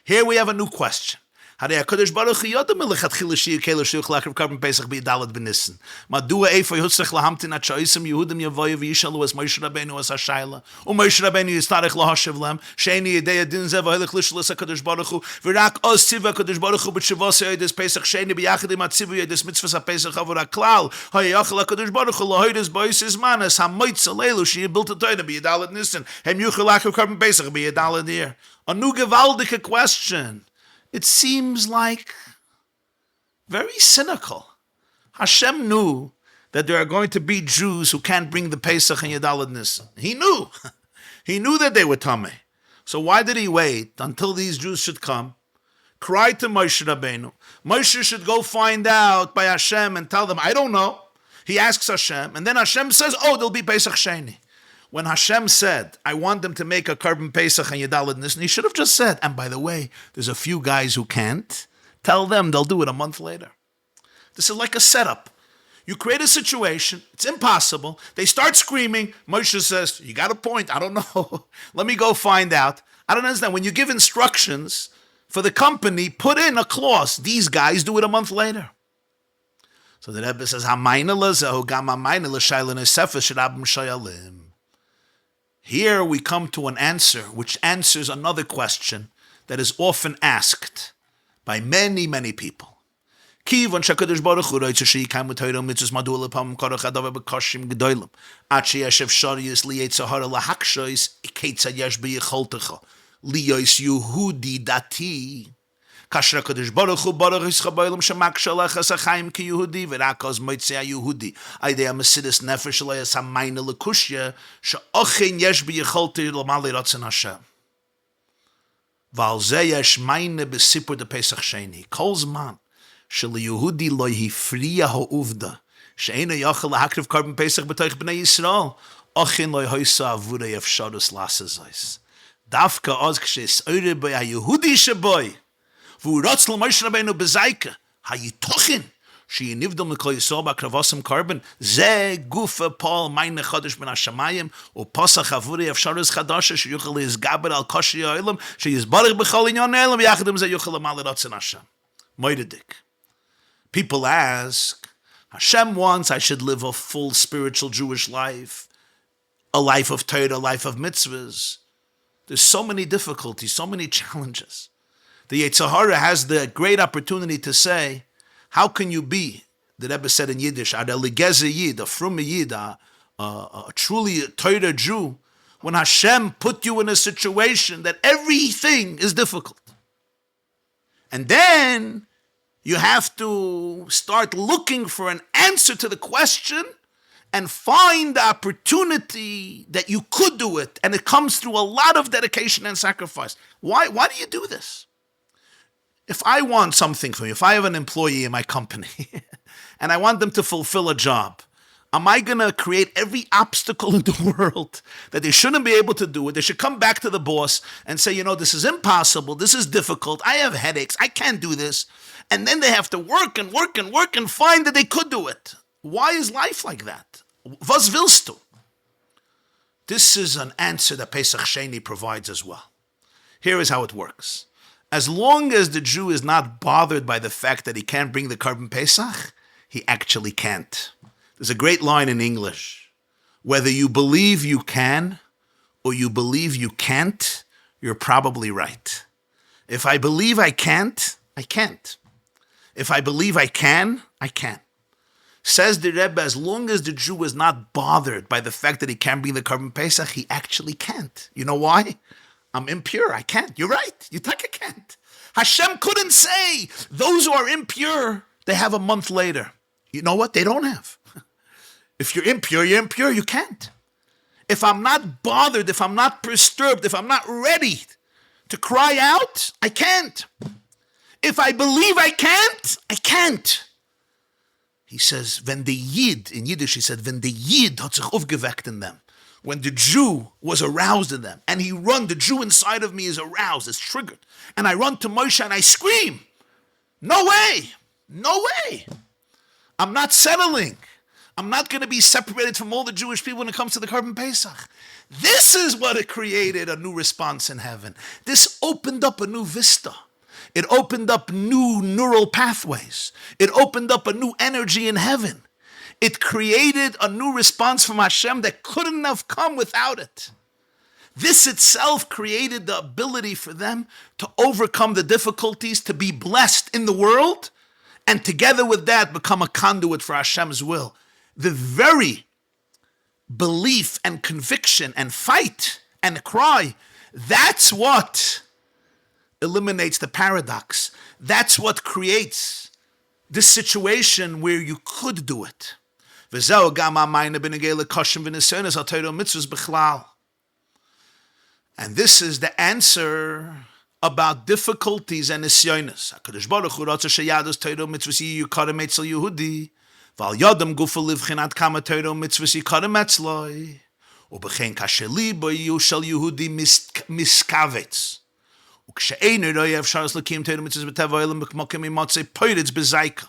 Here we have a new question. Hadei HaKadosh Baruch Hu yodem melechatchila sheyukelu sheyuchlak Korban Pesach b'Yidalad b'Nissen. Madua eifo yihutzach lahamtin at sha'isem Yehudim yavoyu v'yishalu as Moshe Rabbeinu as Hashayla. Moshe Rabbeinu yistarech lahashiv lem. Sheini yedei adin zev ha'ilech lishlis HaKadosh Baruch Hu. V'rak oz tziva HaKadosh Baruch Hu b'tshivos yoydes Pesach Sheini b'yachid im atzivu yoydes mitzvahs HaPesach avur HaKlal. Hayachal HaKadosh Baruch Hu lahoydes b'ois manas ha'moitza leilu sheyibuilt Torah b'Yidalad Nissen. Hem yuchalak Korban Pesach b'Yidalad Iyar. A new gewaldige question. It seems like very cynical. Hashem knew that there are going to be Jews who can't bring the Pesach and Yidalad Nissen. He knew. He knew that they were tamei. So why did he wait until these Jews should come? Cry to Moshe Rabbeinu. Moshe should go find out by Hashem and tell them, I don't know. He asks Hashem, and then Hashem says, oh, there'll be Pesach Sheini. When Hashem said, I want them to make a Korban Pesach and Yidalad Nissen, he should have just said, and by the way, there's a few guys who can't. Tell them they'll do it a month later. This is like a setup. You create a situation, it's impossible. They start screaming. Moshe says, you got a point, I don't know. Let me go find out. I don't understand. When you give instructions for the company, put in a clause. These guys do it a month later. So the Rebbe says, here we come to an answer, which answers another question that is often asked by many, many people. Kivan shakadosh baruch hu roitze sheikamu Torah mitzvos madul lepam korach adav bekoshim gedolim ad sheyeshev sharius liyetzahara lahakshois iketza yesh beyicholtecha liyos Yehudi dati kasher hakadosh baruch hu baruch yischa b'olam shemakshel echas achayim ki Yehudi v'rakos moitzei Yehudi aydei hamesidus nefesh leyas hamayna lekushya she'ochin yesh beyicholter l'malei ratzon Hashem v'al zeh yesh mayne b'sipur de Pesach Sheni kol zman Yehudi lo hifriya ha'uvda she'eino yachal lahakriv korban Pesach b'toich b'nei Yisrael ochin lo hoysa avurei efsharus lasezos dafka oz kshes oire by Yehudi sheboy v'u rotz l'Moshe Rabbeinu b'zayka ha'yitochin she'yinivdom l'kol Yisrael b'akravasim korban ze gufa Paul mayne chodesh ben hashamayim u'posach avurei efsharus chadasha she'yuchal yizgaber al koshri ha'olam she'yizbarich b'chol inyon ha'olam v'yachadem ze yuchal l'malei ratzon Hashem moededik. People ask, Hashem wants I should live a full spiritual Jewish life, a life of Torah, a life of mitzvahs. There's so many difficulties, so many challenges. The Yetzer Hara has the great opportunity to say, how can you be, the Rebbe said in Yiddish, a legeze Yid, a frume Yid, a truly Torah Jew, when Hashem put you in a situation that everything is difficult. And then you have to start looking for an answer to the question and find the opportunity that you could do it. And it comes through a lot of dedication and sacrifice. Why do you do this? If I want something from you, if I have an employee in my company and I want them to fulfill a job, am I going to create every obstacle in the world that they shouldn't be able to do it? They should come back to the boss and say, this is impossible. This is difficult. I have headaches. I can't do this. And then they have to work and work and work and find that they could do it. Why is life like that? Was willst du? This is an answer that Pesach Sheni provides as well. Here is how it works. As long as the Jew is not bothered by the fact that he can't bring the korban Pesach, he actually can't. There's a great line in English. Whether you believe you can or you believe you can't, you're probably right. If I believe I can't, I can't. If I believe I can, I can. Says the Rebbe, as long as the Jew is not bothered by the fact that he can't bring the korban Pesach, he actually can't. You know why? I'm impure. I can't. You're right. You think I can't. Hashem couldn't say those who are impure, they have a month later. You know what? They don't have. If you're impure, you're impure. You can't. If I'm not bothered, if I'm not perturbed, if I'm not ready to cry out, I can't. If I believe I can't, I can't. He says, when the Yid, in Yiddish he said, when the Yid hat sich aufgeweckt in them, when the Jew was aroused in them, and the Jew inside of me is aroused, is triggered, and I run to Moshe and I scream, no way, no way. I'm not settling. I'm not going to be separated from all the Jewish people when it comes to the korban Pesach. This is what it created a new response in heaven. This opened up a new vista. It opened up new neural pathways. It opened up a new energy in heaven. It created a new response from Hashem that couldn't have come without it. This itself created the ability for them to overcome the difficulties, to be blessed in the world, and together with that become a conduit for Hashem's will. The very belief and conviction and fight and cry, that's what eliminates the paradox. That's what creates this situation where you could do it. And this is the answer about difficulties and nisyonos. HaKadosh Baruch Hu ratza sheyadus Torah mitzvos yikara metzl Yehudi, v'al yadam gufa livchinat kama Torah mitzvos yikara metzloi, u'b'chein kasheli bo shel Yehudi miskavetz. U'kshe'einu ro'yev sharas l'kim Torah mitzvos b'teva olam b'kmokim imatzei poiritz b'zayka,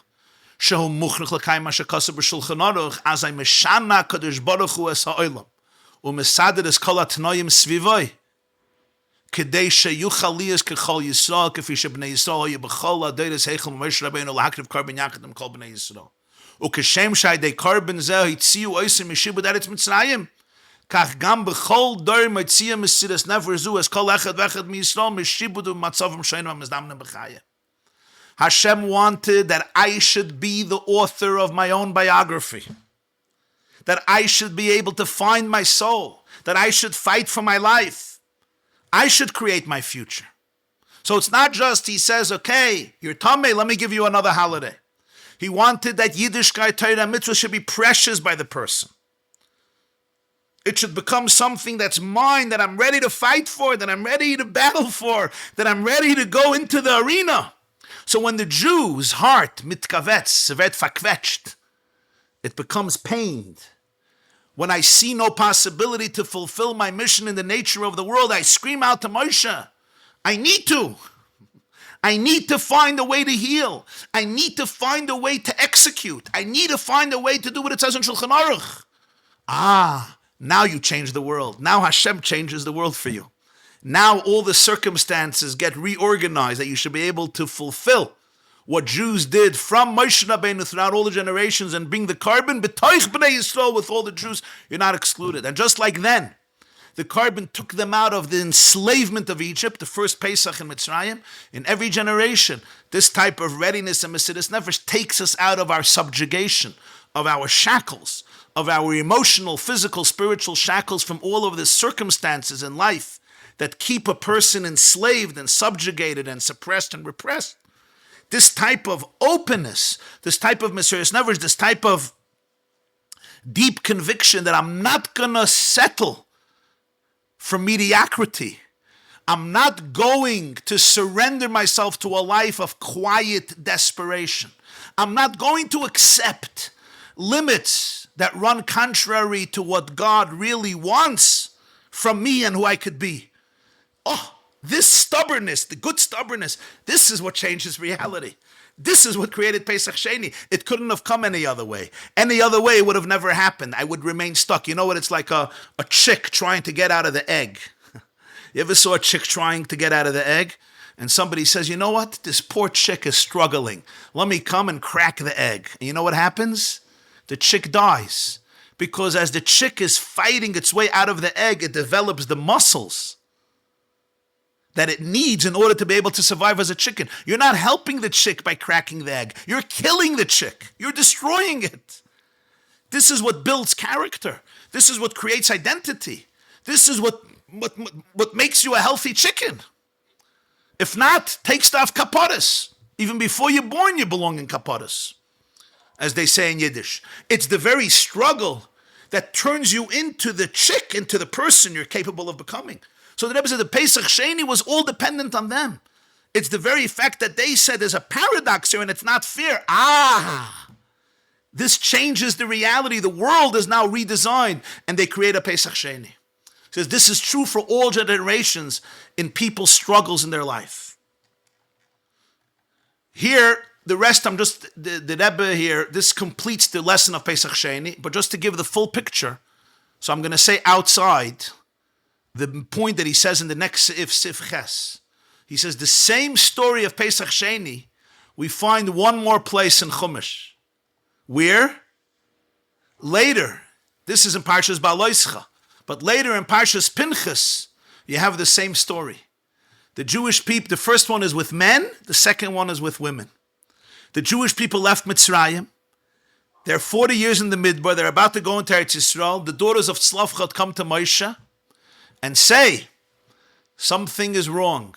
shehu muchnich l'kayim asher kasav b'shulchan aruch, as I meshana kadosh baruch hu es ha'olam, u'mesader es kol ha'tnoyim svivoi, kedei sheyuchal liyas kechol Yisrael, kefi shebnei Yisrael hoyu b'chol ha'doros heichel Moshe Rabbeinu l'hakriv korban yachad kol b'nei Yisrael. U'keshem shayidei korban zeh hitziu oisim yishibud eretz Mitzrayim, kach gam b'chol dor motziyah mesiras nefesh zu es kol echad v'echad miYisrael mishibud u'matzavam sheinu v'mizdamnim b'chaya. Hashem wanted that I should be the author of my own biography, that I should be able to find my soul, that I should fight for my life. I should create my future. So it's not just, he says, okay, you're Tameh, let me give you another holiday. He wanted that Yiddishkeit, Torah, mitzvah should be precious by the person. It should become something that's mine, that I'm ready to fight for, that I'm ready to battle for, that I'm ready to go into the arena. So when the Jew's heart mitkavetz, wird verquetscht, it becomes pained. When I see no possibility to fulfill my mission in the nature of the world, I scream out to Moshe, I need to. I need to find a way to heal. I need to find a way to execute. I need to find a way to do what it says in Shulchan Aruch. Now you change the world. Now Hashem changes the world for you. Now all the circumstances get reorganized that you should be able to fulfill what Jews did from Moshe Rabbeinu throughout all the generations and bring the carbon b'toich b'nei Yisrael with all the Jews. You're not excluded. And just like then, the carbon took them out of the enslavement of Egypt, the first Pesach in Mitzrayim. In every generation, this type of readiness and Mesiras Nefesh takes us out of our subjugation, of our shackles, of our emotional, physical, spiritual shackles from all of the circumstances in life that keep a person enslaved and subjugated and suppressed and repressed. This type of openness, this type of Mesiras Nefesh, this type of deep conviction that I'm not going to settle for mediocrity. I'm not going to surrender myself to a life of quiet desperation. I'm not going to accept limits that run contrary to what God really wants from me and who I could be. This stubbornness, the good stubbornness, this is what changes reality. This is what created Pesach Sheni. It couldn't have come any other way. Any other way would have never happened. I would remain stuck. You know what? It's like a chick trying to get out of the egg. You ever saw a chick trying to get out of the egg? And somebody says, you know what? This poor chick is struggling. Let me come and crack the egg. And you know what happens? The chick dies. Because as the chick is fighting its way out of the egg, it develops the muscles that it needs in order to be able to survive as a chicken. You're not helping the chick by cracking the egg. You're killing the chick. You're destroying it. This is what builds character. This is what creates identity. This is what makes you a healthy chicken. If not, take stuff kaporis. Even before you're born, you belong in kaporis, as they say in Yiddish. It's the very struggle that turns you into the chick, into the person you're capable of becoming. So the Rebbe said the Pesach Sheni was all dependent on them. It's the very fact that they said there's a paradox here and it's not fair. This changes the reality. The world is now redesigned and they create a Pesach Sheni. He says this is true for all generations in people's struggles in their life. Here, the rest, the Rebbe here, this completes the lesson of Pesach Sheni, but just to give the full picture, so I'm going to say outside the point that he says in the next Sif Ches. He says the same story of Pesach Sheni, we find one more place in Chumash. Where? Later. This is in Parshas Ba'aloischa. But later in Parshas Pinchas, you have the same story. The Jewish people, the first one is with men, the second one is with women. The Jewish people left Mitzrayim. They're 40 years in the Midbar. They're about to go into Eretz Yisrael. The daughters of Tzlafchat come to Moshe and say, something is wrong.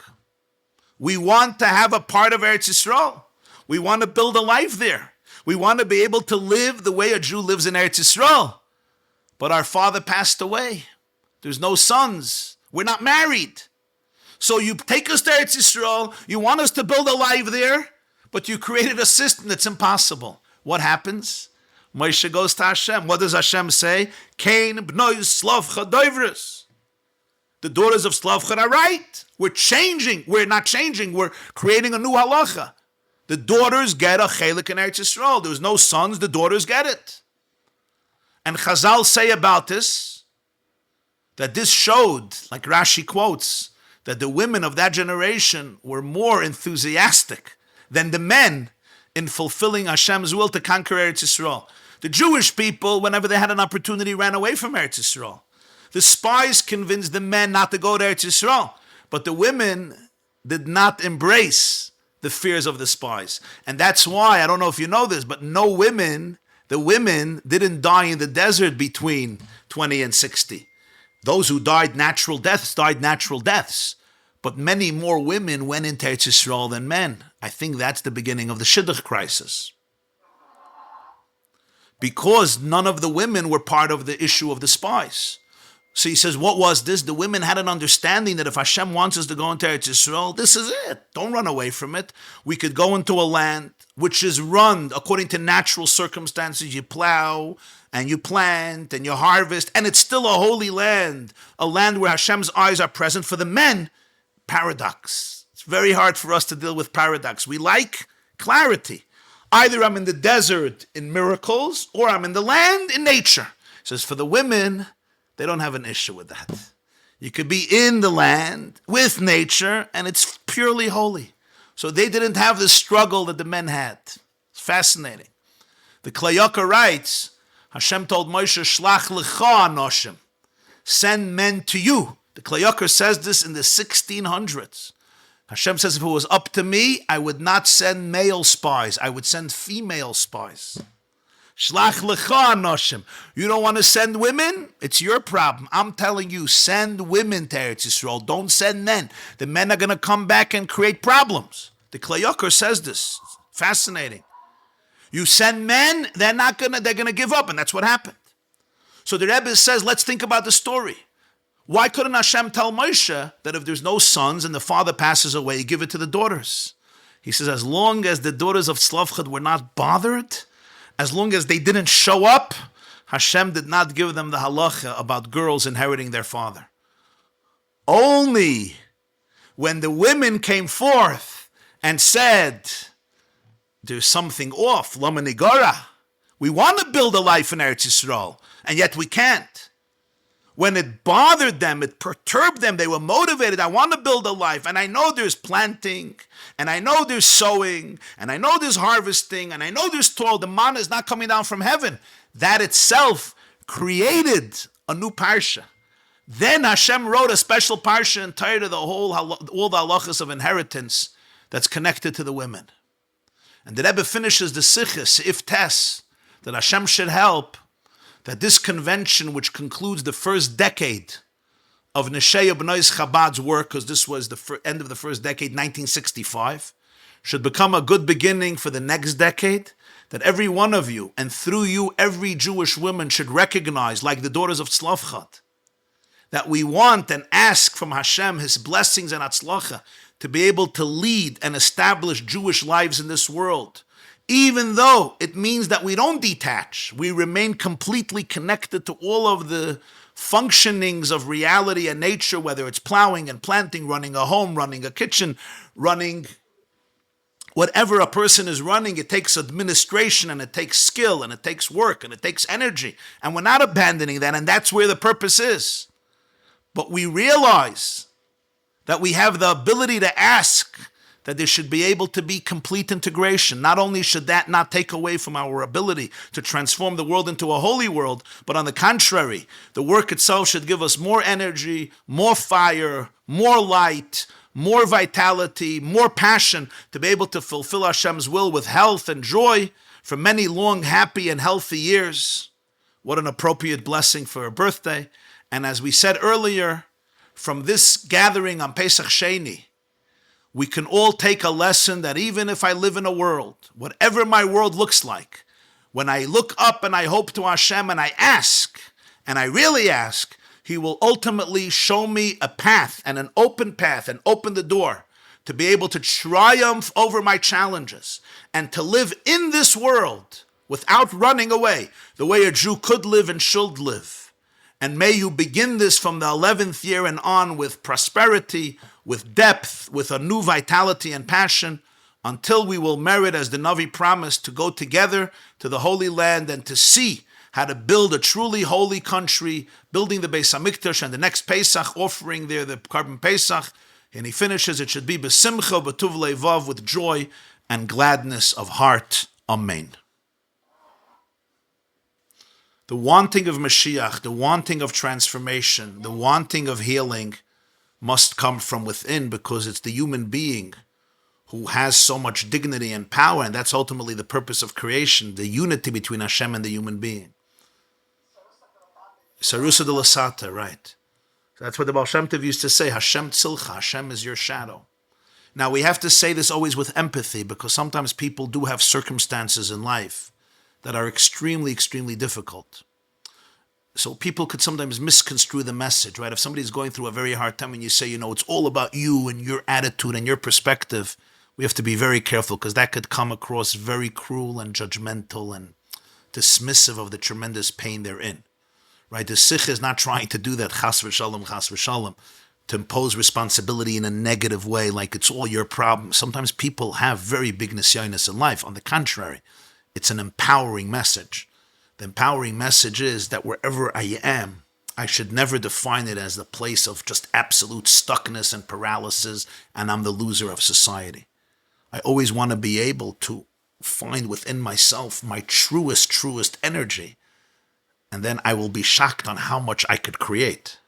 We want to have a part of Eretz Yisrael. We want to build a life there. We want to be able to live the way a Jew lives in Eretz Yisrael. But our father passed away. There's no sons. We're not married. So you take us to Eretz Yisrael. You want us to build a life there, but you created a system that's impossible. What happens? Moshe goes to Hashem. What does Hashem say? Kain b'noi Tzlafchat doivros. The daughters of Tzlafchat are right. We're changing. We're not changing. We're creating a new halacha. The daughters get a chelik in Eretz Yisrael. There was no sons, the daughters get it. And Chazal say about this, that this showed, like Rashi quotes, that the women of that generation were more enthusiastic than the men in fulfilling Hashem's will to conquer Eretz Yisrael. The Jewish people, whenever they had an opportunity, ran away from Eretz Yisrael. The spies convinced the men not to go to Eretz Yisrael, but the women did not embrace the fears of the spies. And that's why, I don't know if you know this, but the women didn't die in the desert between 20 and 60. Those who died natural deaths. But many more women went into Eretz Yisrael than men. I think that's the beginning of the Shidduch crisis. Because none of the women were part of the issue of the spies. So he says, what was this? The women had an understanding that if Hashem wants us to go into Eretz Yisrael, this is it. Don't run away from it. We could go into a land which is run according to natural circumstances. You plow and you plant and you harvest, and it's still a holy land, a land where Hashem's eyes are present. For the men, paradox. It's very hard for us to deal with paradox. We like clarity. Either I'm in the desert in miracles, or I'm in the land in nature. He says, for the women, they don't have an issue with that. You could be in the land with nature, and it's purely holy. So they didn't have the struggle that the men had. It's fascinating. The Klayaka writes, Hashem told Moshe, Shlach lecha anoshim, send men to you. The Klayaka says this in the 1600s. Hashem says, if it was up to me, I would not send male spies. I would send female spies. Shlach lecha anoshim. You don't want to send women? It's your problem. I'm telling you, send women to Eretz Yisrael. Don't send men. The men are going to come back and create problems. The Klayakar says this. Fascinating. You send men, they're going to give up, and that's what happened. So the Rebbe says, let's think about the story. Why couldn't Hashem tell Moshe that if there's no sons and the father passes away, give it to the daughters? He says, as long as the daughters of Slavchad were not bothered, as long as they didn't show up, Hashem did not give them the halacha about girls inheriting their father. Only when the women came forth and said, there's something off, Lama Nigara. We want to build a life in Eretz Yisrael, and yet we can't. When it bothered them, it perturbed them, they were motivated. I want to build a life, and I know there's planting, and I know there's sowing, and I know there's harvesting, and I know there's toil. The manna is not coming down from heaven. That itself created a new parsha. Then Hashem wrote a special parsha in Torah, all the halachas of inheritance that's connected to the women. And the Rebbe finishes the sicha, Seif Tes, that Hashem should help, that this convention, which concludes the first decade of Nshei U'bnos Chabad's work, because this was the end of the first decade, 1965, should become a good beginning for the next decade, that every one of you, and through you, every Jewish woman should recognize, like the daughters of Tzlavchat, that we want and ask from Hashem His blessings and atzlacha to be able to lead and establish Jewish lives in this world. Even though it means that we don't detach, we remain completely connected to all of the functionings of reality and nature, whether it's plowing and planting, running a home, running a kitchen, running whatever a person is running. It takes administration, and it takes skill, and it takes work, and it takes energy. And we're not abandoning that, and that's where the purpose is. But we realize that we have the ability to ask that there should be able to be complete integration. Not only should that not take away from our ability to transform the world into a holy world, but on the contrary, the work itself should give us more energy, more fire, more light, more vitality, more passion to be able to fulfill Hashem's will with health and joy for many long, happy, and healthy years. What an appropriate blessing for a birthday. And as we said earlier, from this gathering on Pesach Sheni, we can all take a lesson that even if I live in a world, whatever my world looks like, when I look up and I hope to Hashem and I ask, and I really ask, He will ultimately show me a path and an open path and open the door to be able to triumph over my challenges and to live in this world without running away, the way a Jew could live and should live. And may you begin this from the 11th year and on with prosperity, with depth, with a new vitality and passion. until we will merit, as the Navi promised, to go together to the Holy Land and to see how to build a truly holy country, building the Beis HaMikdash, and the next Pesach, offering there the Karban Pesach. And he finishes, it should be B'simcha b'tuv levav, with joy and gladness of heart. Amen. The wanting of Mashiach, the wanting of transformation, the wanting of healing must come from within, because it's the human being who has so much dignity and power, and that's ultimately the purpose of creation, the unity between Hashem and the human being. Sarusa de Lasata, right. That's what the Baal Shem Tov used to say, Hashem tzilcha, Hashem is your shadow. Now we have to say this always with empathy, because sometimes people do have circumstances in life that are extremely, extremely difficult. So people could sometimes misconstrue the message, right? If somebody's going through a very hard time and you say, it's all about you and your attitude and your perspective, we have to be very careful, because that could come across very cruel and judgmental and dismissive of the tremendous pain they're in, right? The sicha is not trying to do that, chas v'shalom, to impose responsibility in a negative way, like it's all your problem. Sometimes people have very big nisyonos in life. On the contrary, it's an empowering message. The empowering message is that wherever I am, I should never define it as the place of just absolute stuckness and paralysis, and I'm the loser of society. I always want to be able to find within myself my truest energy, and then I will be shocked on how much I could create.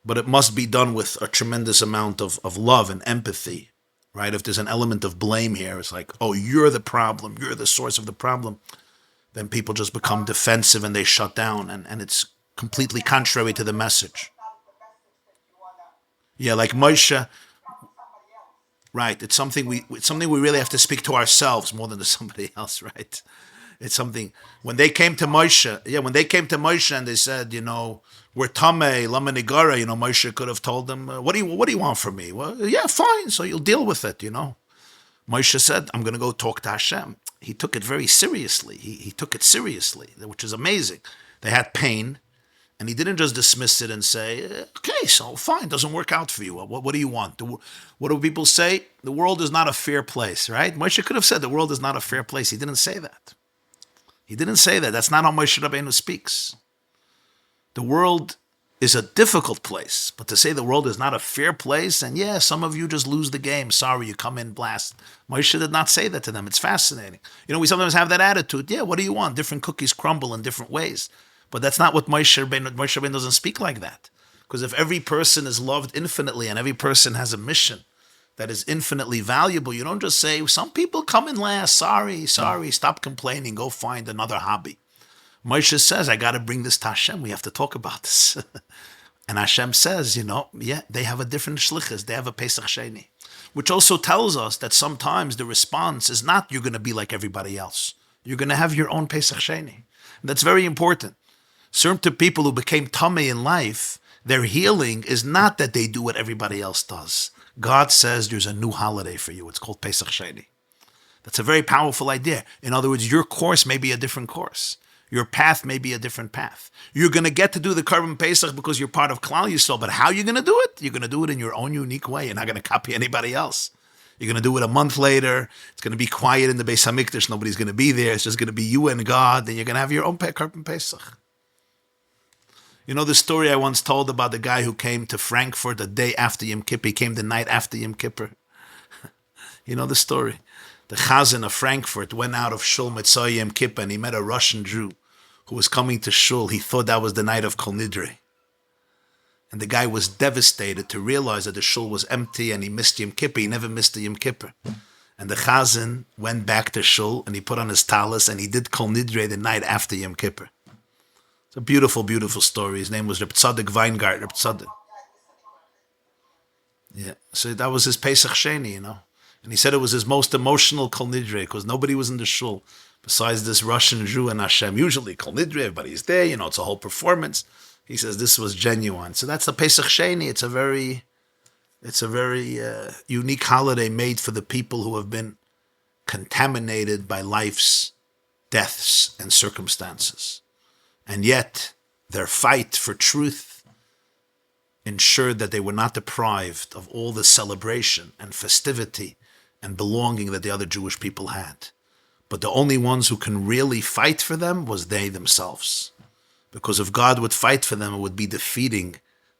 But it must be done with a tremendous amount of love and empathy, right? If there's an element of blame here, it's like, oh, you're the problem, you're the source of the problem, then people just become defensive and they shut down, and it's completely contrary to the message. Yeah, like Moshe, right? It's something we really have to speak to ourselves more than to somebody else, right? It's something, when they came to Moshe and they said, we're tamei, lama nigara, Moshe could have told them, what do you want from me? Well, yeah, fine, so you'll deal with it, Moshe said, I'm going to go talk to Hashem. He took it very seriously. He took it seriously, which is amazing. They had pain, and he didn't just dismiss it and say, okay, so fine, doesn't work out for you. What do you want? What do people say? The world is not a fair place, right? Moshe could have said the world is not a fair place. He didn't say that. That's not how Moshe Rabbeinu speaks. The world is a difficult place, but to say the world is not a fair place, and yeah, some of you just lose the game. Sorry, you come in blast. Moshe did not say that to them. It's fascinating. We sometimes have that attitude. Yeah, what do you want? Different cookies crumble in different ways. But that's not what Moshe Rabbeinu doesn't speak like that. Because if every person is loved infinitely and every person has a mission that is infinitely valuable, you don't just say, some people come in last. Sorry, stop complaining. Go find another hobby. Moshe says, I got to bring this to Hashem. We have to talk about this. And Hashem says, they have a different shlichus. They have a Pesach Sheni. Which also tells us that sometimes the response is not you're going to be like everybody else. You're going to have your own Pesach Sheni. And that's very important. Certain people who became tamei in life, their healing is not that they do what everybody else does. God says there's a new holiday for you. It's called Pesach Sheni. That's a very powerful idea. In other words, your course may be a different course. Your path may be a different path. You're going to get to do the Karban Pesach because you're part of Klal Yisrael, but how are you going to do it? You're going to do it in your own unique way. You're not going to copy anybody else. You're going to do it a month later. It's going to be quiet in the Beis HaMikdash. Nobody's going to be there. It's just going to be you and God. Then you're going to have your own Karban Pesach. The story I once told about the guy who came to Frankfurt the day after Yom Kippur. He came the night after Yom Kippur. The story. The Chazan of Frankfurt went out of Shul Mitzvah Yom Kippur and he met a Russian Jew who was coming to Shul. He thought that was the night of Kol Nidre. And the guy was devastated to realize that the Shul was empty and he missed Yom Kippur. He never missed the Yom Kippur. And the Chazan went back to Shul and he put on his talis and he did Kol Nidre the night after Yom Kippur. It's a beautiful, beautiful story. His name was Reb Tzadok Weingart, Reb Tzadok. Yeah, so that was his Pesach Sheni, And he said it was his most emotional Kol Nidre because nobody was in the shul besides this Russian Jew and Hashem. Usually Kol Nidre, everybody's there, it's a whole performance. He says this was genuine. So that's the Pesach Sheni. It's a very unique holiday made for the people who have been contaminated by life's deaths and circumstances. And yet their fight for truth ensured that they were not deprived of all the celebration and festivity and belonging that the other Jewish people had. But the only ones who can really fight for them was they themselves. Because if God would fight for them, it would be defeating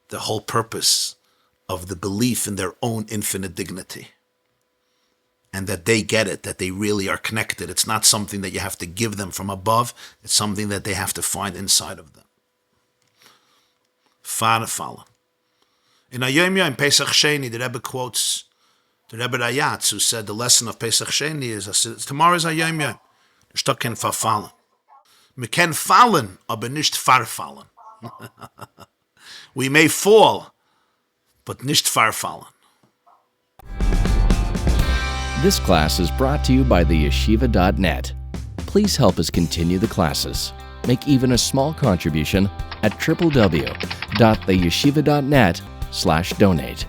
the whole purpose of the belief in their own infinite dignity. And that they get it, that they really are connected. It's not something that you have to give them from above. It's something that they have to find inside of them. Fala. In Ayom Pesach Sheni, the Rebbe quotes the Rebbe Rayatz, who said the lesson of Pesach Sheni is tomorrow's Ayom Yom. Nicht kein verfallen. Wir können fallen, aber nicht verfallen. We may fall, but nicht verfallen. This class is brought to you by theyeshiva.net. Please help us continue the classes. Make even a small contribution at www.theyeshiva.net/donate.